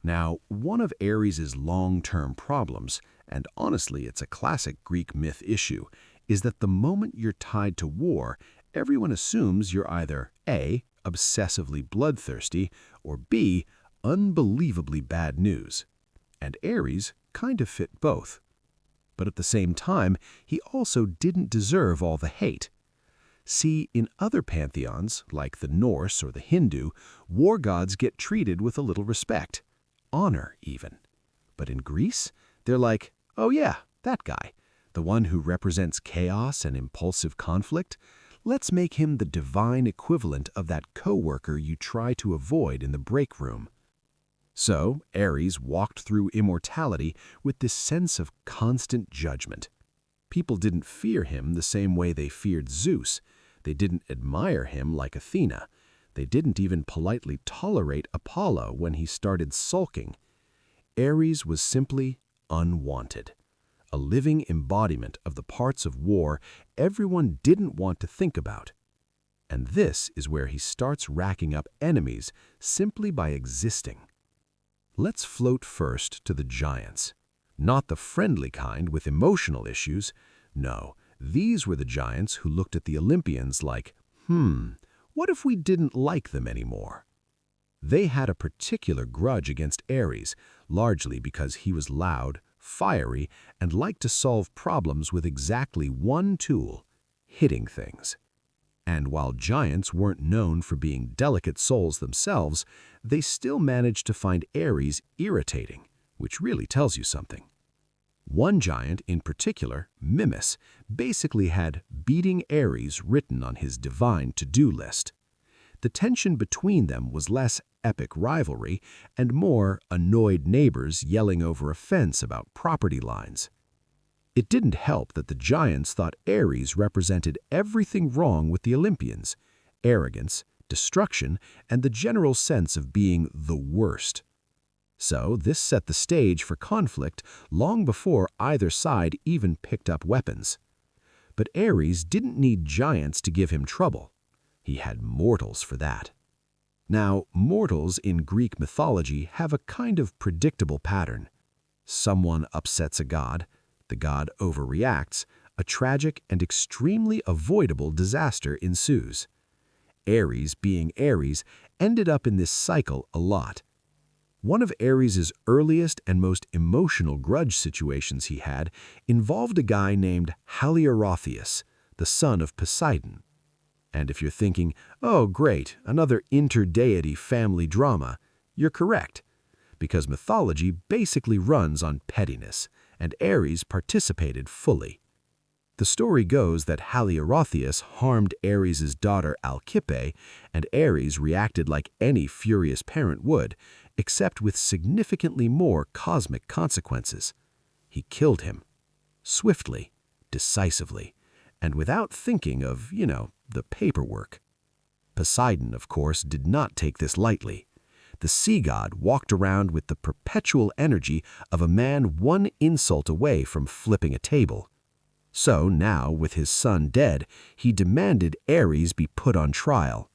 Now, one of Ares' long-term problems, and honestly it's a classic Greek myth issue, is that the moment you're tied to war, everyone assumes you're either A, obsessively bloodthirsty, or B, unbelievably bad news. And Ares kind of fit both. But at the same time, he also didn't deserve all the hate. See, in other pantheons, like the Norse or the Hindu, war gods get treated with a little respect. Honor, even. But in Greece, they're like, oh yeah, that guy, the one who represents chaos and impulsive conflict. Let's make him the divine equivalent of that coworker you try to avoid in the break room. So, Ares walked through immortality with this sense of constant judgment. People didn't fear him the same way they feared Zeus. They didn't admire him like Athena. They didn't even politely tolerate Apollo when he started sulking. Ares was simply unwanted, a living embodiment of the parts of war everyone didn't want to think about. And this is where he starts racking up enemies simply by existing. Let's float first to the giants. Not the friendly kind with emotional issues. No, These were the giants who looked at the Olympians like, what if we didn't like them anymore? They had a particular grudge against Ares, largely because he was loud, fiery, and liked to solve problems with exactly one tool: hitting things. And while giants weren't known for being delicate souls themselves, they still managed to find Ares irritating, which really tells you something. One giant in particular, Mimas, basically had beating Ares written on his divine to-do list. The tension between them was less epic rivalry and more annoyed neighbors yelling over a fence about property lines. It didn't help that the giants thought Ares represented everything wrong with the Olympians: arrogance, destruction, and the general sense of being the worst. So this set the stage for conflict long before either side even picked up weapons. But Ares didn't need giants to give him trouble. He had mortals for that. Now, mortals in Greek mythology have a kind of predictable pattern. Someone upsets a god, the god overreacts, a tragic and extremely avoidable disaster ensues. Ares, being Ares, ended up in this cycle a lot. One of Ares's earliest and most emotional grudge situations he had involved a guy named Haliarothius, the son of Poseidon. And if you're thinking, oh great, another interdeity family drama, you're correct, because mythology basically runs on pettiness, and Ares participated fully. The story goes that Haliarothius harmed Ares's daughter Alcippe, and Ares reacted like any furious parent would, except with significantly more cosmic consequences. He killed him. Swiftly, decisively, and without thinking of, the paperwork. Poseidon, of course, did not take this lightly. The sea god walked around with the perpetual energy of a man one insult away from flipping a table. So now, with his son dead, he demanded Ares be put on trial.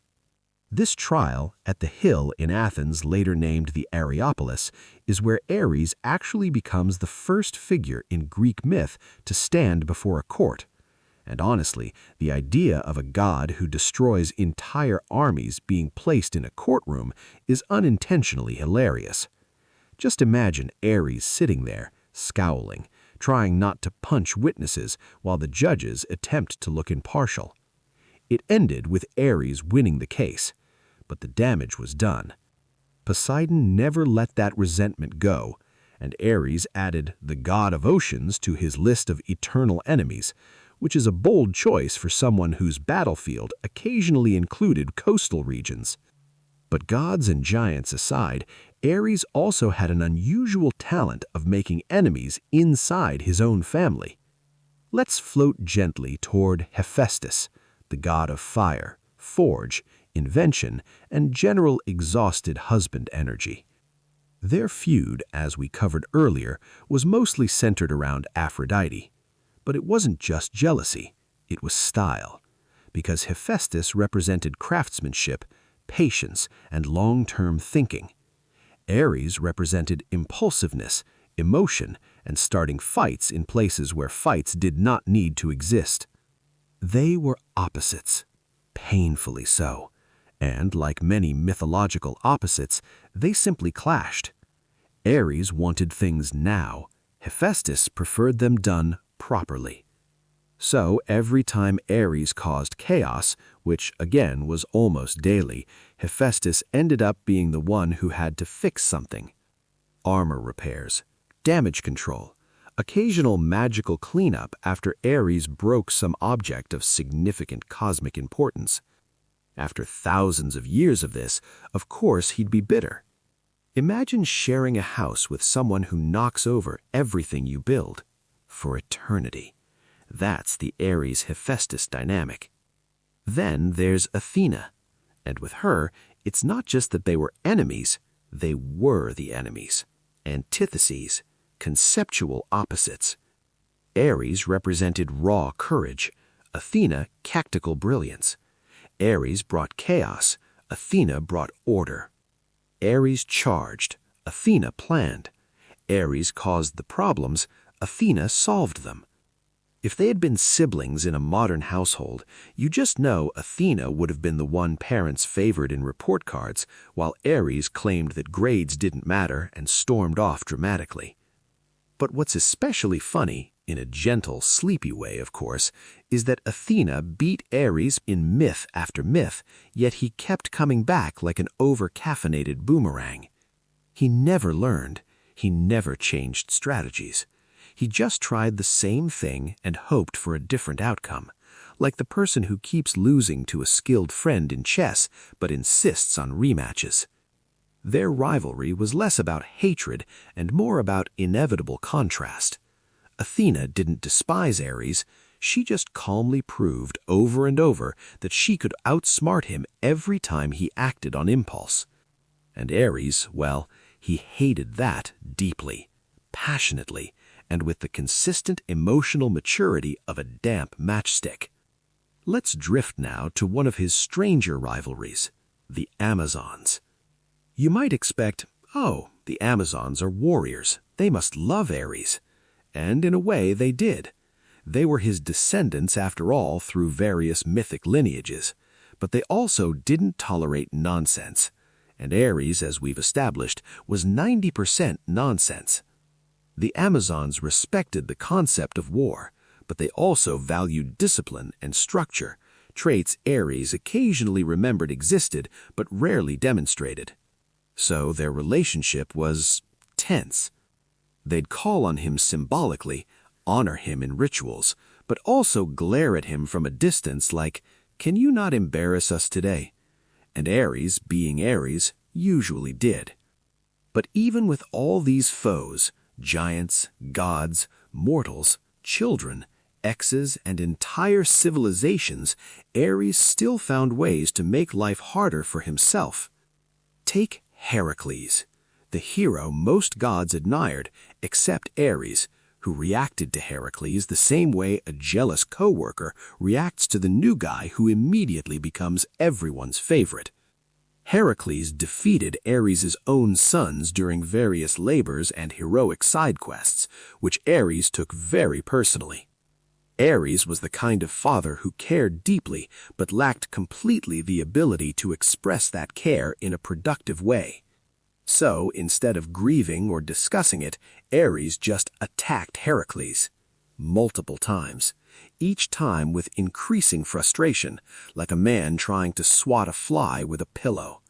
This trial, at the hill in Athens later named the Areopolis, is where Ares actually becomes the first figure in Greek myth to stand before a court. And honestly, the idea of a god who destroys entire armies being placed in a courtroom is unintentionally hilarious. Just imagine Ares sitting there, scowling, trying not to punch witnesses while the judges attempt to look impartial. It ended with Ares winning the case, but the damage was done. Poseidon never let that resentment go, and Ares added the god of oceans to his list of eternal enemies, which is a bold choice for someone whose battlefield occasionally included coastal regions. But gods and giants aside, Ares also had an unusual talent of making enemies inside his own family. Let's float gently toward Hephaestus, the god of fire, forge, invention, and general exhausted husband energy. Their feud, as we covered earlier, was mostly centered around Aphrodite. But it wasn't just jealousy, it was style, because Hephaestus represented craftsmanship, patience, and long-term thinking. Ares represented impulsiveness, emotion, and starting fights in places where fights did not need to exist. They were opposites, painfully so, and like many mythological opposites, they simply clashed. Ares wanted things now. Hephaestus preferred them done properly. So every time Ares caused chaos, which again was almost daily, Hephaestus ended up being the one who had to fix something. Armor repairs, damage control, occasional magical cleanup after Ares broke some object of significant cosmic importance. After thousands of years of this, of course he'd be bitter. Imagine sharing a house with someone who knocks over everything you build. For eternity. That's the Ares-Hephaestus dynamic. Then there's Athena, and with her, it's not just that they were enemies, they were the enemies. Antitheses, conceptual opposites. Ares represented raw courage, Athena tactical brilliance. Ares brought chaos, Athena brought order. Ares charged, Athena planned. Ares caused the problems, Athena solved them. If they had been siblings in a modern household, you just know Athena would have been the one parents favored in report cards, while Ares claimed that grades didn't matter and stormed off dramatically. But what's especially funny, in a gentle, sleepy way, of course, is that Athena beat Ares in myth after myth, yet he kept coming back like an over-caffeinated boomerang. He never learned. He never changed strategies. He just tried the same thing and hoped for a different outcome, like the person who keeps losing to a skilled friend in chess but insists on rematches. Their rivalry was less about hatred and more about inevitable contrast. Athena didn't despise Ares, she just calmly proved over and over that she could outsmart him every time he acted on impulse. And Ares, well, he hated that deeply, passionately, and with the consistent emotional maturity of a damp matchstick. Let's drift now to one of his stranger rivalries, the Amazons. You might expect, oh, the Amazons are warriors, they must love Ares. And in a way they did. They were his descendants after all through various mythic lineages, but they also didn't tolerate nonsense. And Ares, as we've established, was 90% nonsense. The Amazons respected the concept of war, but they also valued discipline and structure, traits Ares occasionally remembered existed but rarely demonstrated. So their relationship was tense. They'd call on him symbolically, honor him in rituals, but also glare at him from a distance like, "Can you not embarrass us today?" And Ares, being Ares, usually did. But even with all these foes, giants, gods, mortals, children, exes, and entire civilizations, Ares still found ways to make life harder for himself. Take Heracles, the hero most gods admired, except Ares, who reacted to Heracles the same way a jealous coworker reacts to the new guy who immediately becomes everyone's favorite. Heracles defeated Ares' own sons during various labors and heroic side quests, which Ares took very personally. Ares was the kind of father who cared deeply but lacked completely the ability to express that care in a productive way. So, instead of grieving or discussing it, Ares just attacked Heracles. Multiple times, each time with increasing frustration, like a man trying to swat a fly with a pillow.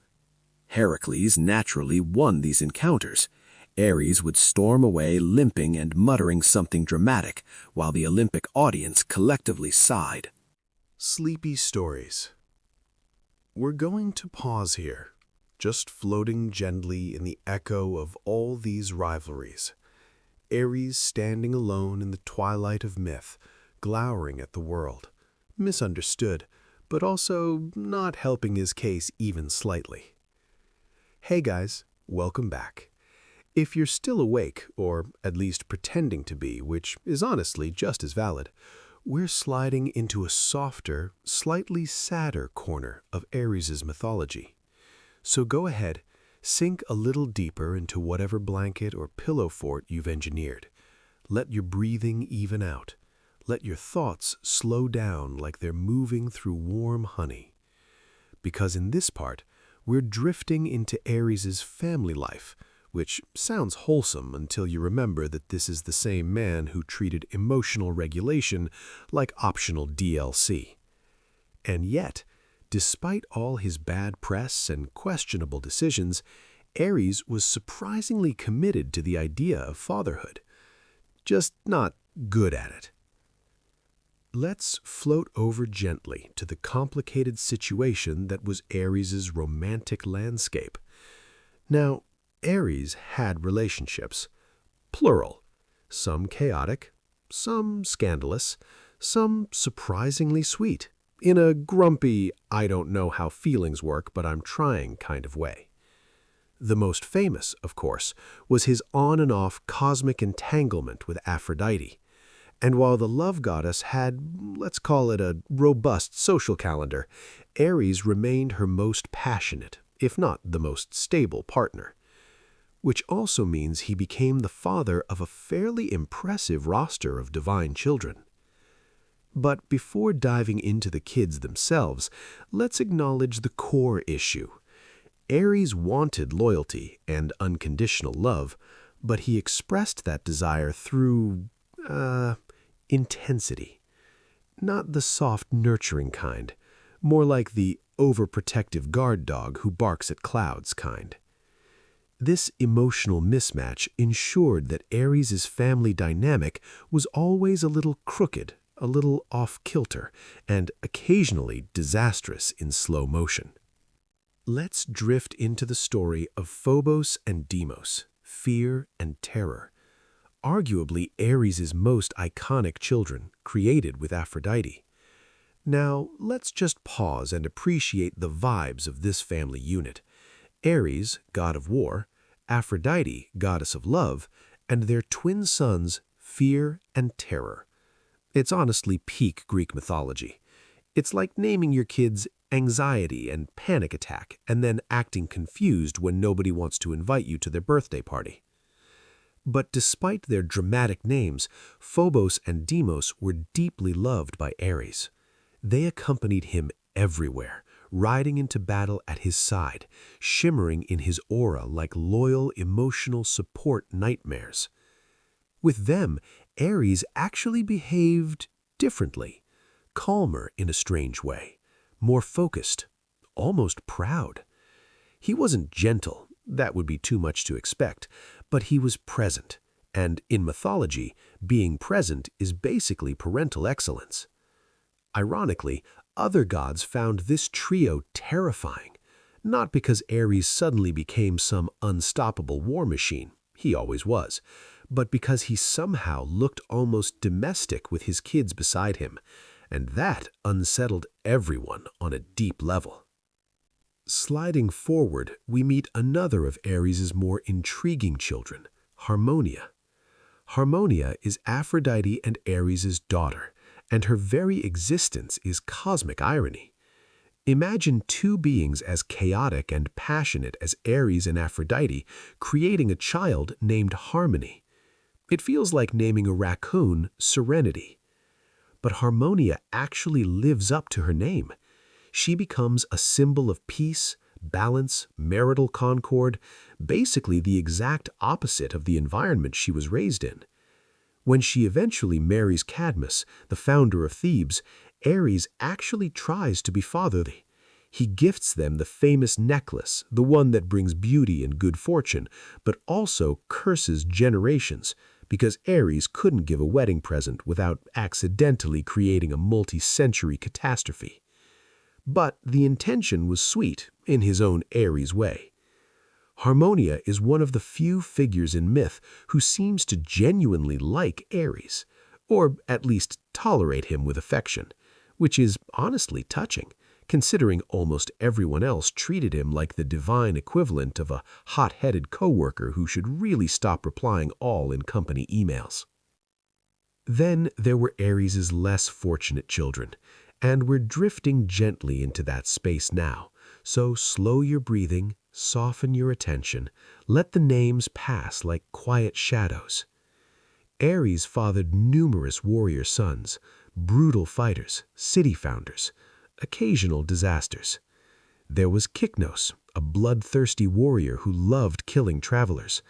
Heracles naturally won these encounters. Ares would storm away limping and muttering something dramatic, while the Olympic audience collectively sighed. Sleepy stories. We're going to pause here, just floating gently in the echo of all these rivalries. Ares standing alone in the twilight of myth, glowering at the world, misunderstood, but also not helping his case even slightly. Hey guys, welcome back. If you're still awake, or at least pretending to be, which is honestly just as valid, we're sliding into a softer, slightly sadder corner of Ares' mythology. So go ahead, sink a little deeper into whatever blanket or pillow fort you've engineered. Let your breathing even out. Let your thoughts slow down like they're moving through warm honey. Because in this part, we're drifting into Ares' family life, which sounds wholesome until you remember that this is the same man who treated emotional regulation like optional DLC. And yet, despite all his bad press and questionable decisions, Ares was surprisingly committed to the idea of fatherhood. Just not good at it. Let's float over gently to the complicated situation that was Ares' romantic landscape. Now, Ares had relationships, plural, some chaotic, some scandalous, some surprisingly sweet, in a grumpy, I don't know how feelings work, but I'm trying kind of way. The most famous, of course, was his on and off cosmic entanglement with Aphrodite. And while the love goddess had, let's call it a robust social calendar, Ares remained her most passionate, if not the most stable partner. Which also means he became the father of a fairly impressive roster of divine children. But before diving into the kids themselves, let's acknowledge the core issue. Ares wanted loyalty and unconditional love, but he expressed that desire through, intensity. Not the soft, nurturing kind, more like the overprotective guard dog who barks at clouds kind. This emotional mismatch ensured that Ares's family dynamic was always a little crooked, a little off-kilter, and occasionally disastrous in slow motion. Let's drift into the story of Phobos and Deimos, fear and terror. Arguably Ares's most iconic children, created with Aphrodite. Now, let's just pause and appreciate the vibes of this family unit. Ares, god of war, Aphrodite, goddess of love, and their twin sons, fear and terror. It's honestly peak Greek mythology. It's like naming your kids anxiety and panic attack and then acting confused when nobody wants to invite you to their birthday party. But despite their dramatic names, Phobos and Deimos were deeply loved by Ares. They accompanied him everywhere, riding into battle at his side, shimmering in his aura like loyal, emotional support nightmares. With them, Ares actually behaved differently, calmer in a strange way, more focused, almost proud. He wasn't gentle, that would be too much to expect, but he was present, and in mythology, being present is basically parental excellence. Ironically, other gods found this trio terrifying, not because Ares suddenly became some unstoppable war machine, he always was, but because he somehow looked almost domestic with his kids beside him, and that unsettled everyone on a deep level. Sliding forward, we meet another of Ares's more intriguing children, Harmonia. Harmonia is Aphrodite and Ares's daughter, and her very existence is cosmic irony. Imagine two beings as chaotic and passionate as Ares and Aphrodite creating a child named Harmony. It feels like naming a raccoon Serenity. But Harmonia actually lives up to her name. She becomes a symbol of peace, balance, marital concord, basically the exact opposite of the environment she was raised in. When she eventually marries Cadmus, the founder of Thebes, Ares actually tries to be fatherly. He gifts them the famous necklace, the one that brings beauty and good fortune, but also curses generations, because Ares couldn't give a wedding present without accidentally creating a multi-century catastrophe. But the intention was sweet in his own Ares way. Harmonia is one of the few figures in myth who seems to genuinely like Ares, or at least tolerate him with affection, which is honestly touching, considering almost everyone else treated him like the divine equivalent of a hot-headed coworker who should really stop replying all in company emails. Then there were Ares's less fortunate children, and we're drifting gently into that space now, so slow your breathing, soften your attention, let the names pass like quiet shadows. Ares fathered numerous warrior sons, brutal fighters, city founders, occasional disasters. There was Kyknos, a bloodthirsty warrior who loved killing travelers.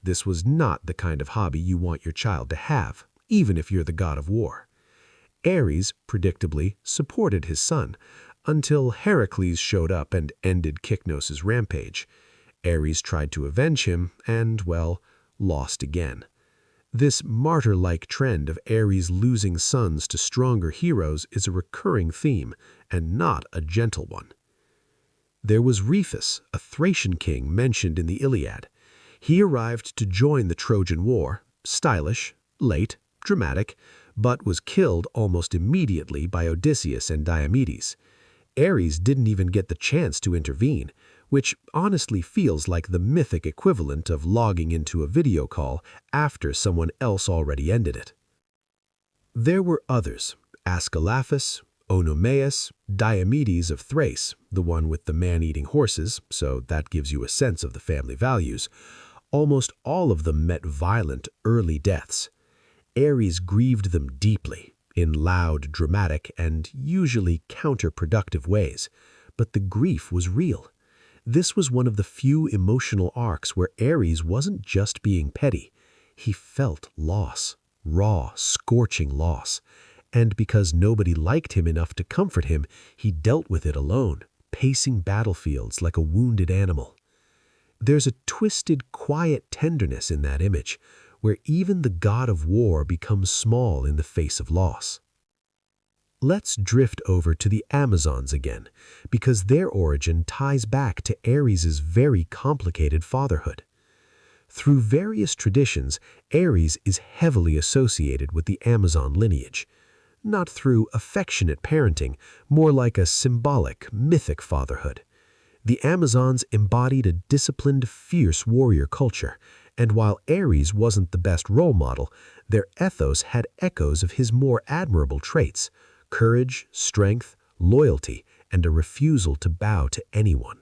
This was not the kind of hobby you want your child to have, even if you're the god of war. Ares, predictably, supported his son, until Heracles showed up and ended Kyknos' rampage. Ares tried to avenge him and, well, lost again. This martyr-like trend of Ares losing sons to stronger heroes is a recurring theme, and not a gentle one. There was Rhoetus, a Thracian king mentioned in the Iliad. He arrived to join the Trojan War, stylish, late, dramatic, but was killed almost immediately by Odysseus and Diomedes. Ares didn't even get the chance to intervene, which honestly feels like the mythic equivalent of logging into a video call after someone else already ended it. There were others, Ascalaphus, Oenomaus, Diomedes of Thrace, the one with the man-eating horses, so that gives you a sense of the family values. Almost all of them met violent, early deaths. Ares grieved them deeply, in loud, dramatic, and usually counterproductive ways. But the grief was real. This was one of the few emotional arcs where Ares wasn't just being petty. He felt loss, raw, scorching loss. And because nobody liked him enough to comfort him, he dealt with it alone, pacing battlefields like a wounded animal. There's a twisted, quiet tenderness in that image, where even the god of war becomes small in the face of loss. Let's drift over to the Amazons again, because their origin ties back to Ares's very complicated fatherhood. Through various traditions, Ares is heavily associated with the Amazon lineage. Not through affectionate parenting, more like a symbolic, mythic fatherhood. The Amazons embodied a disciplined, fierce warrior culture, and while Ares wasn't the best role model, their ethos had echoes of his more admirable traits: courage, strength, loyalty, and a refusal to bow to anyone.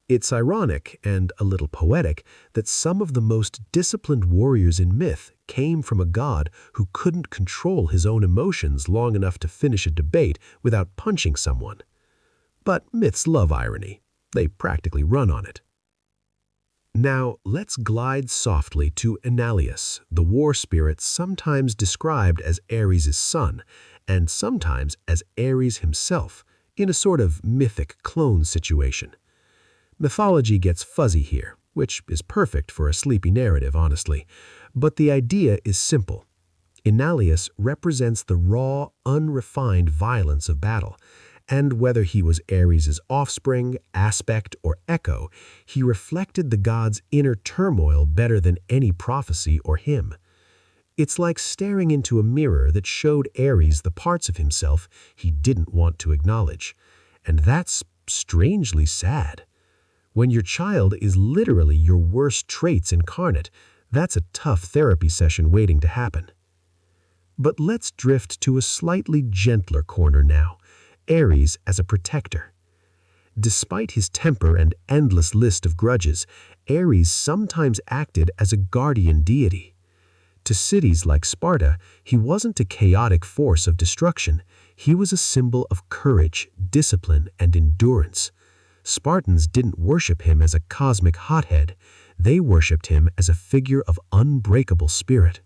It's ironic, and a little poetic, that some of the most disciplined warriors in myth came from a god who couldn't control his own emotions long enough to finish a debate without punching someone. But myths love irony. They practically run on it. Now, let's glide softly to Enalius, the war spirit sometimes described as Ares' son, and sometimes as Ares himself, in a sort of mythic clone situation. Mythology gets fuzzy here, which is perfect for a sleepy narrative, honestly, but the idea is simple. Enalius represents the raw, unrefined violence of battle, and whether he was Ares' offspring, aspect, or echo, he reflected the god's inner turmoil better than any prophecy or hymn. It's like staring into a mirror that showed Ares the parts of himself he didn't want to acknowledge. And that's strangely sad. When your child is literally your worst traits incarnate, that's a tough therapy session waiting to happen. But let's drift to a slightly gentler corner now, Ares as a protector. Despite his temper and endless list of grudges, Ares sometimes acted as a guardian deity. To cities like Sparta, he wasn't a chaotic force of destruction. He was a symbol of courage, discipline, and endurance. Spartans didn't worship him as a cosmic hothead. They worshipped him as a figure of unbreakable spirit.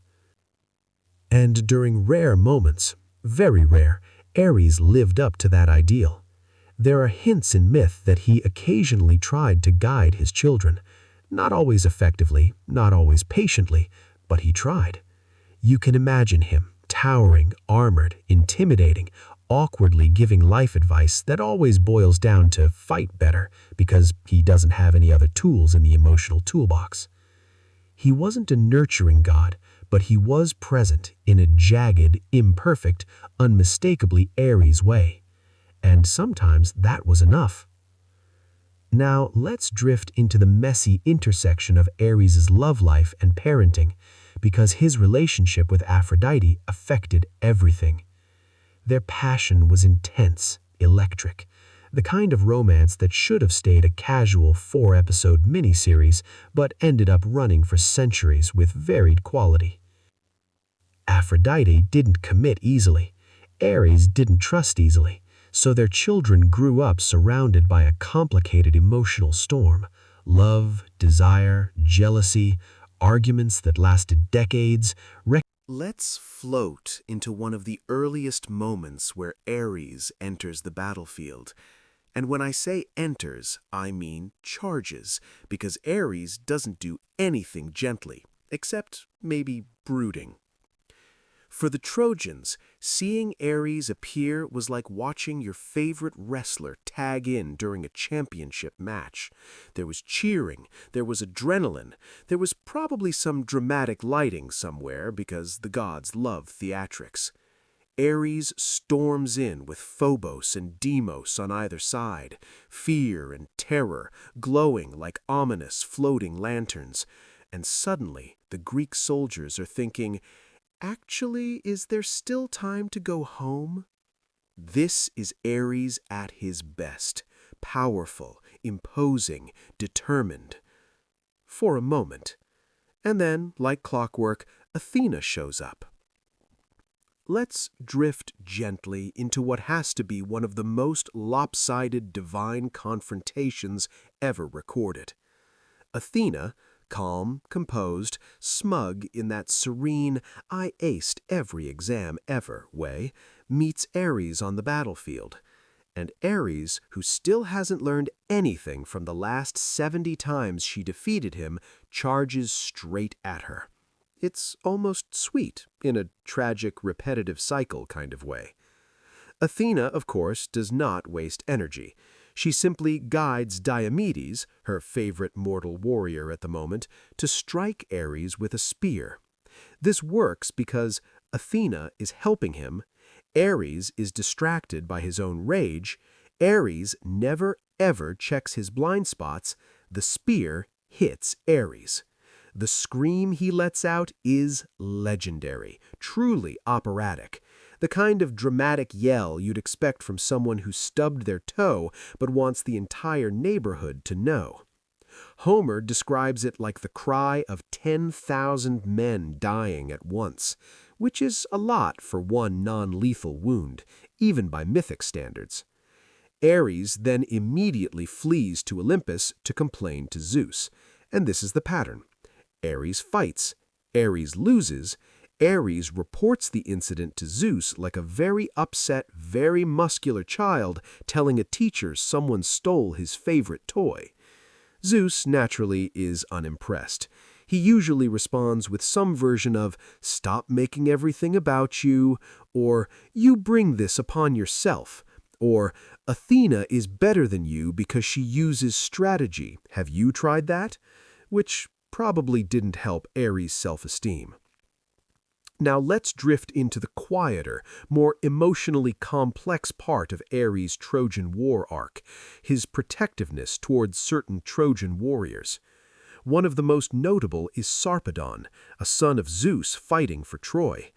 And during rare moments, very rare, Ares lived up to that ideal. There are hints in myth that he occasionally tried to guide his children. Not always effectively, not always patiently, but he tried. You can imagine him, towering, armored, intimidating, awkwardly giving life advice that always boils down to fight better because he doesn't have any other tools in the emotional toolbox. He wasn't a nurturing god, but he was present in a jagged, imperfect, unmistakably Ares way. And sometimes that was enough. Now let's drift into the messy intersection of Ares' love life and parenting, because his relationship with Aphrodite affected everything. Their passion was intense, electric, the kind of romance that should have stayed a casual 4-episode miniseries but ended up running for centuries with varied quality. Aphrodite didn't commit easily. Ares didn't trust easily, so their children grew up surrounded by a complicated emotional storm: love, desire, jealousy, arguments that lasted decades. Let's float into one of the earliest moments where Ares enters the battlefield. And when I say enters, I mean charges, because Ares doesn't do anything gently, except maybe brooding. For the Trojans, seeing Ares appear was like watching your favorite wrestler tag in during a championship match. There was cheering, there was adrenaline, there was probably some dramatic lighting somewhere because the gods love theatrics. Ares storms in with Phobos and Deimos on either side, fear and terror glowing like ominous floating lanterns. And suddenly the Greek soldiers are thinking, actually, is there still time to go home? This is Ares at his best, powerful, imposing, determined. For a moment. And then, like clockwork, Athena shows up. let's drift gently into what has to be one of the most lopsided divine confrontations ever recorded. Athena, calm, composed, smug in that serene, I aced every exam ever way, meets Ares on the battlefield. And Ares, who still hasn't learned anything from the last 70 times she defeated him, charges straight at her. It's almost sweet, in a tragic, repetitive cycle kind of way. Athena, of course, does not waste energy. She simply guides Diomedes, her favorite mortal warrior at the moment, to strike Ares with a spear. This works because Athena is helping him, Ares is distracted by his own rage, Ares never ever checks his blind spots, the spear hits Ares. The scream he lets out is legendary, truly operatic. The kind of dramatic yell you'd expect from someone who stubbed their toe but wants the entire neighborhood to know. Homer describes it like the cry of 10,000 men dying at once, which is a lot for one non-lethal wound, even by mythic standards. Ares then immediately flees to Olympus to complain to Zeus, and this is the pattern. Ares fights, Ares loses, Ares reports the incident to Zeus like a very upset, very muscular child telling a teacher someone stole his favorite toy. Zeus, naturally, is unimpressed. He usually responds with some version of, "Stop making everything about you," or "You bring this upon yourself," or "Athena is better than you because she uses strategy. Have you tried that?" Which probably didn't help Ares' self-esteem. Now let's drift into the quieter, more emotionally complex part of Ares' Trojan War arc, his protectiveness towards certain Trojan warriors. One of the most notable is Sarpedon, a son of Zeus fighting for Troy.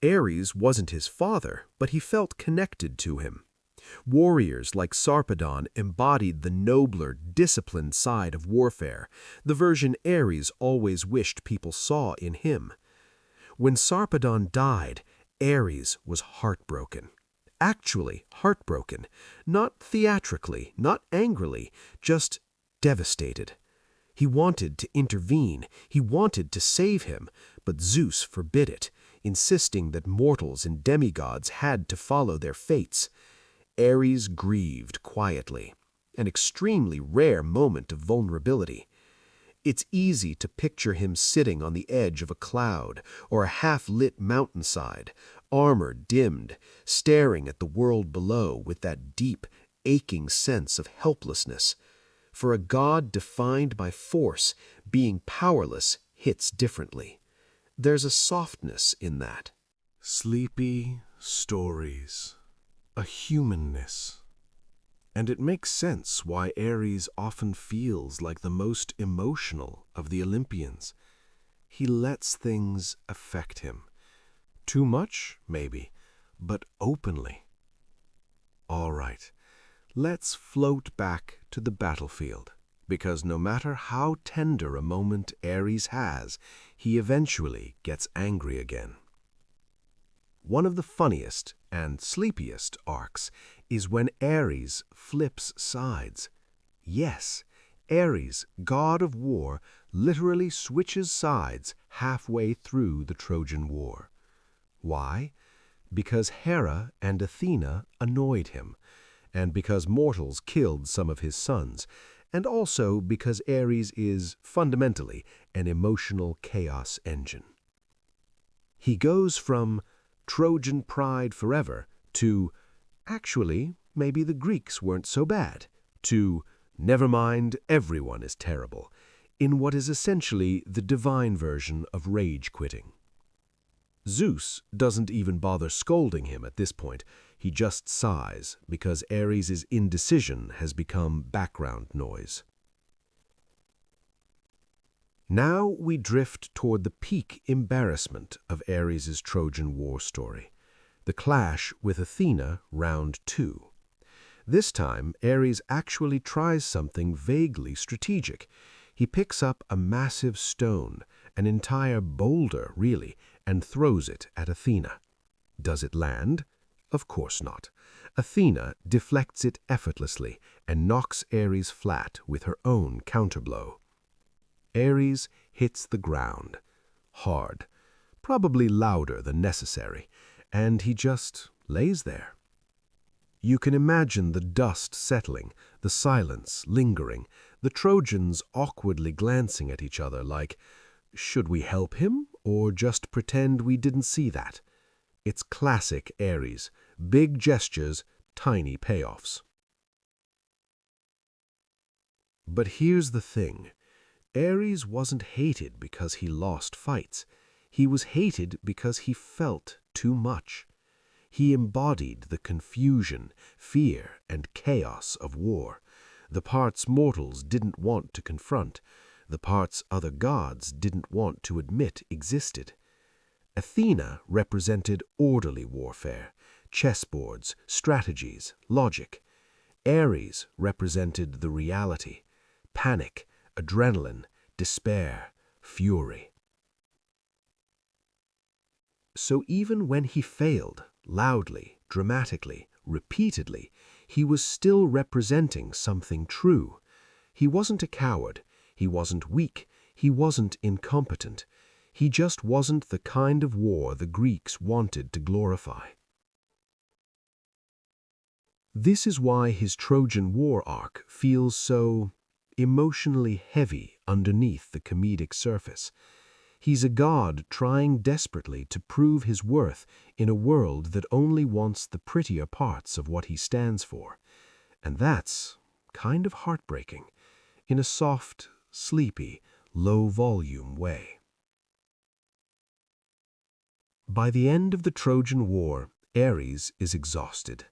Ares wasn't his father, but he felt connected to him. Warriors like Sarpedon embodied the nobler, disciplined side of warfare, the version Ares always wished people saw in him. When Sarpedon died, Ares was heartbroken. Actually heartbroken. Not theatrically, not angrily, just devastated. He wanted to intervene, he wanted to save him, but Zeus forbid it, insisting that mortals and demigods had to follow their fates. Ares grieved quietly, an extremely rare moment of vulnerability. It's easy to picture him sitting on the edge of a cloud or a half-lit mountainside, armor dimmed, staring at the world below with that deep, aching sense of helplessness. For a god defined by force, being powerless hits differently. There's a softness in that. Sleepy stories, a humanness. And it makes sense why Ares often feels like the most emotional of the Olympians. He lets things affect him. Too much, maybe, but openly. All right, let's float back to the battlefield, because no matter how tender a moment Ares has, he eventually gets angry again. One of the funniest and sleepiest arcs is when Ares flips sides. Yes, Ares, god of war, literally switches sides halfway through the Trojan War. Why? Because Hera and Athena annoyed him, and because mortals killed some of his sons, and also because Ares is, fundamentally, an emotional chaos engine. He goes from Trojan pride forever to, actually, maybe the Greeks weren't so bad, to, never mind, everyone is terrible, in what is essentially the divine version of rage quitting. Zeus doesn't even bother scolding him at this point. He just sighs because Ares' indecision has become background noise. Now we drift toward the peak embarrassment of Ares' Trojan War story, the clash with Athena, round 2. This time, Ares actually tries something vaguely strategic. He picks up a massive stone, an entire boulder, really, and throws it at Athena. Does it land? Of course not. Athena deflects it effortlessly and knocks Ares flat with her own counterblow. Ares hits the ground, hard, probably louder than necessary, and he just lays there. You can imagine the dust settling, the silence lingering, the Trojans awkwardly glancing at each other like, should we help him or just pretend we didn't see that? It's classic Ares, big gestures, tiny payoffs. But here's the thing. Ares wasn't hated because he lost fights. He was hated because he felt too much. He embodied the confusion, fear, and chaos of war, the parts mortals didn't want to confront, the parts other gods didn't want to admit existed. Athena represented orderly warfare, chessboards, strategies, logic. Ares represented the reality, panic, adrenaline, despair, fury. So even when he failed, loudly, dramatically, repeatedly, he was still representing something true. He wasn't a coward, he wasn't weak, he wasn't incompetent. He just wasn't the kind of war the Greeks wanted to glorify. This is why his Trojan War arc feels so emotionally heavy underneath the comedic surface. He's a god trying desperately to prove his worth in a world that only wants the prettier parts of what he stands for. And that's kind of heartbreaking, in a soft, sleepy, low-volume way. By the end of the Trojan War, Ares is exhausted.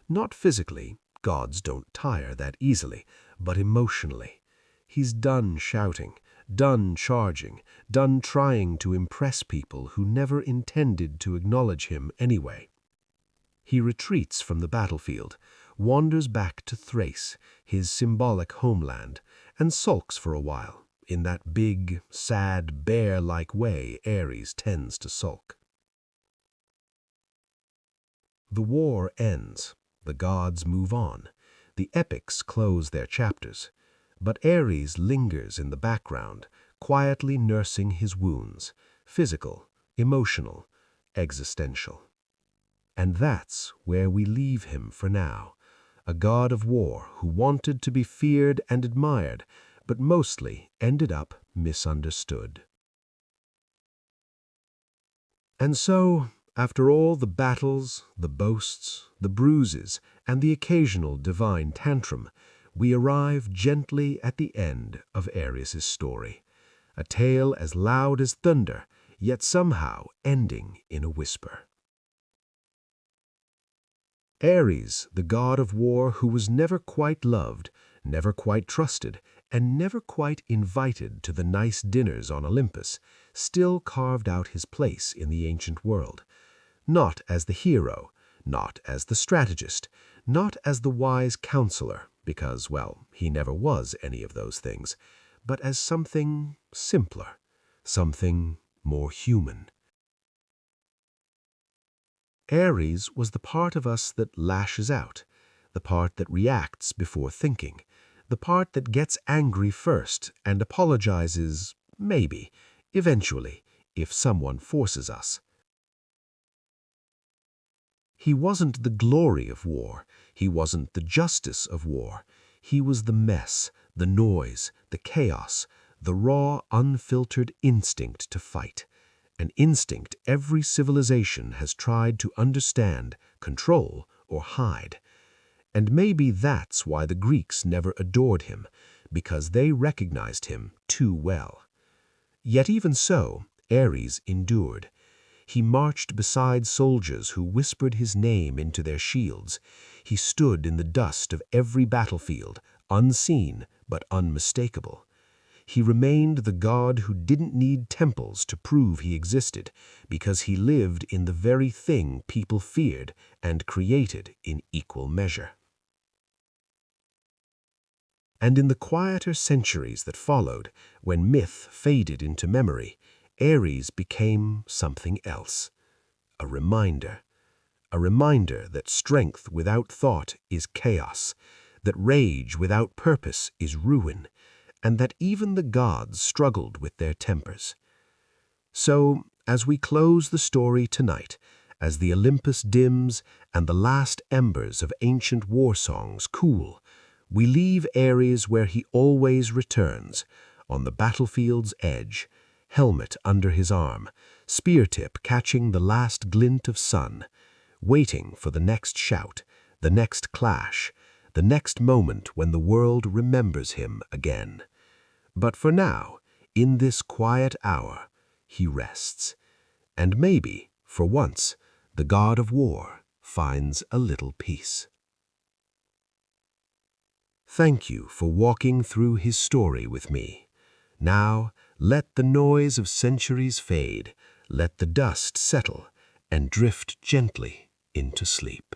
Not physically, gods don't tire that easily, but emotionally. He's done shouting, done charging, done trying to impress people who never intended to acknowledge him anyway. He retreats from the battlefield, wanders back to Thrace, his symbolic homeland, and sulks for a while, in that big, sad, bear-like way Ares tends to sulk. The war ends, the gods move on, the epics close their chapters, but Ares lingers in the background, quietly nursing his wounds, physical, emotional, existential. And that's where we leave him for now, a god of war who wanted to be feared and admired, but mostly ended up misunderstood. And so, after all the battles, the boasts, the bruises, and the occasional divine tantrum, we arrive gently at the end of Ares' story, a tale as loud as thunder, yet somehow ending in a whisper. Ares, the god of war who was never quite loved, never quite trusted, and never quite invited to the nice dinners on Olympus, still carved out his place in the ancient world. Not as the hero, not as the strategist, not as the wise counselor, because, well, he never was any of those things, but as something simpler, something more human. Ares was the part of us that lashes out, the part that reacts before thinking, the part that gets angry first and apologizes, maybe, eventually, if someone forces us. He wasn't the glory of war. He wasn't the justice of war. He was the mess, the noise, the chaos, the raw, unfiltered instinct to fight. An instinct every civilization has tried to understand, control, or hide. And maybe that's why the Greeks never adored him, because they recognized him too well. Yet even so, Ares endured. He marched beside soldiers who whispered his name into their shields. He stood in the dust of every battlefield, unseen but unmistakable. He remained the god who didn't need temples to prove he existed, because he lived in the very thing people feared and created in equal measure. And in the quieter centuries that followed, when myth faded into memory, Ares became something else. A reminder, a reminder that strength without thought is chaos, that rage without purpose is ruin, and that even the gods struggled with their tempers. So, as we close the story tonight, as the Olympus dims and the last embers of ancient war songs cool, we leave Ares where he always returns, on the battlefield's edge, helmet under his arm, spear tip catching the last glint of sun, waiting for the next shout, the next clash, the next moment when the world remembers him again. But for now, in this quiet hour, he rests. And maybe, for once, the god of war finds a little peace. Thank you for walking through his story with me. Now, let the noise of centuries fade, let the dust settle, and drift gently into sleep.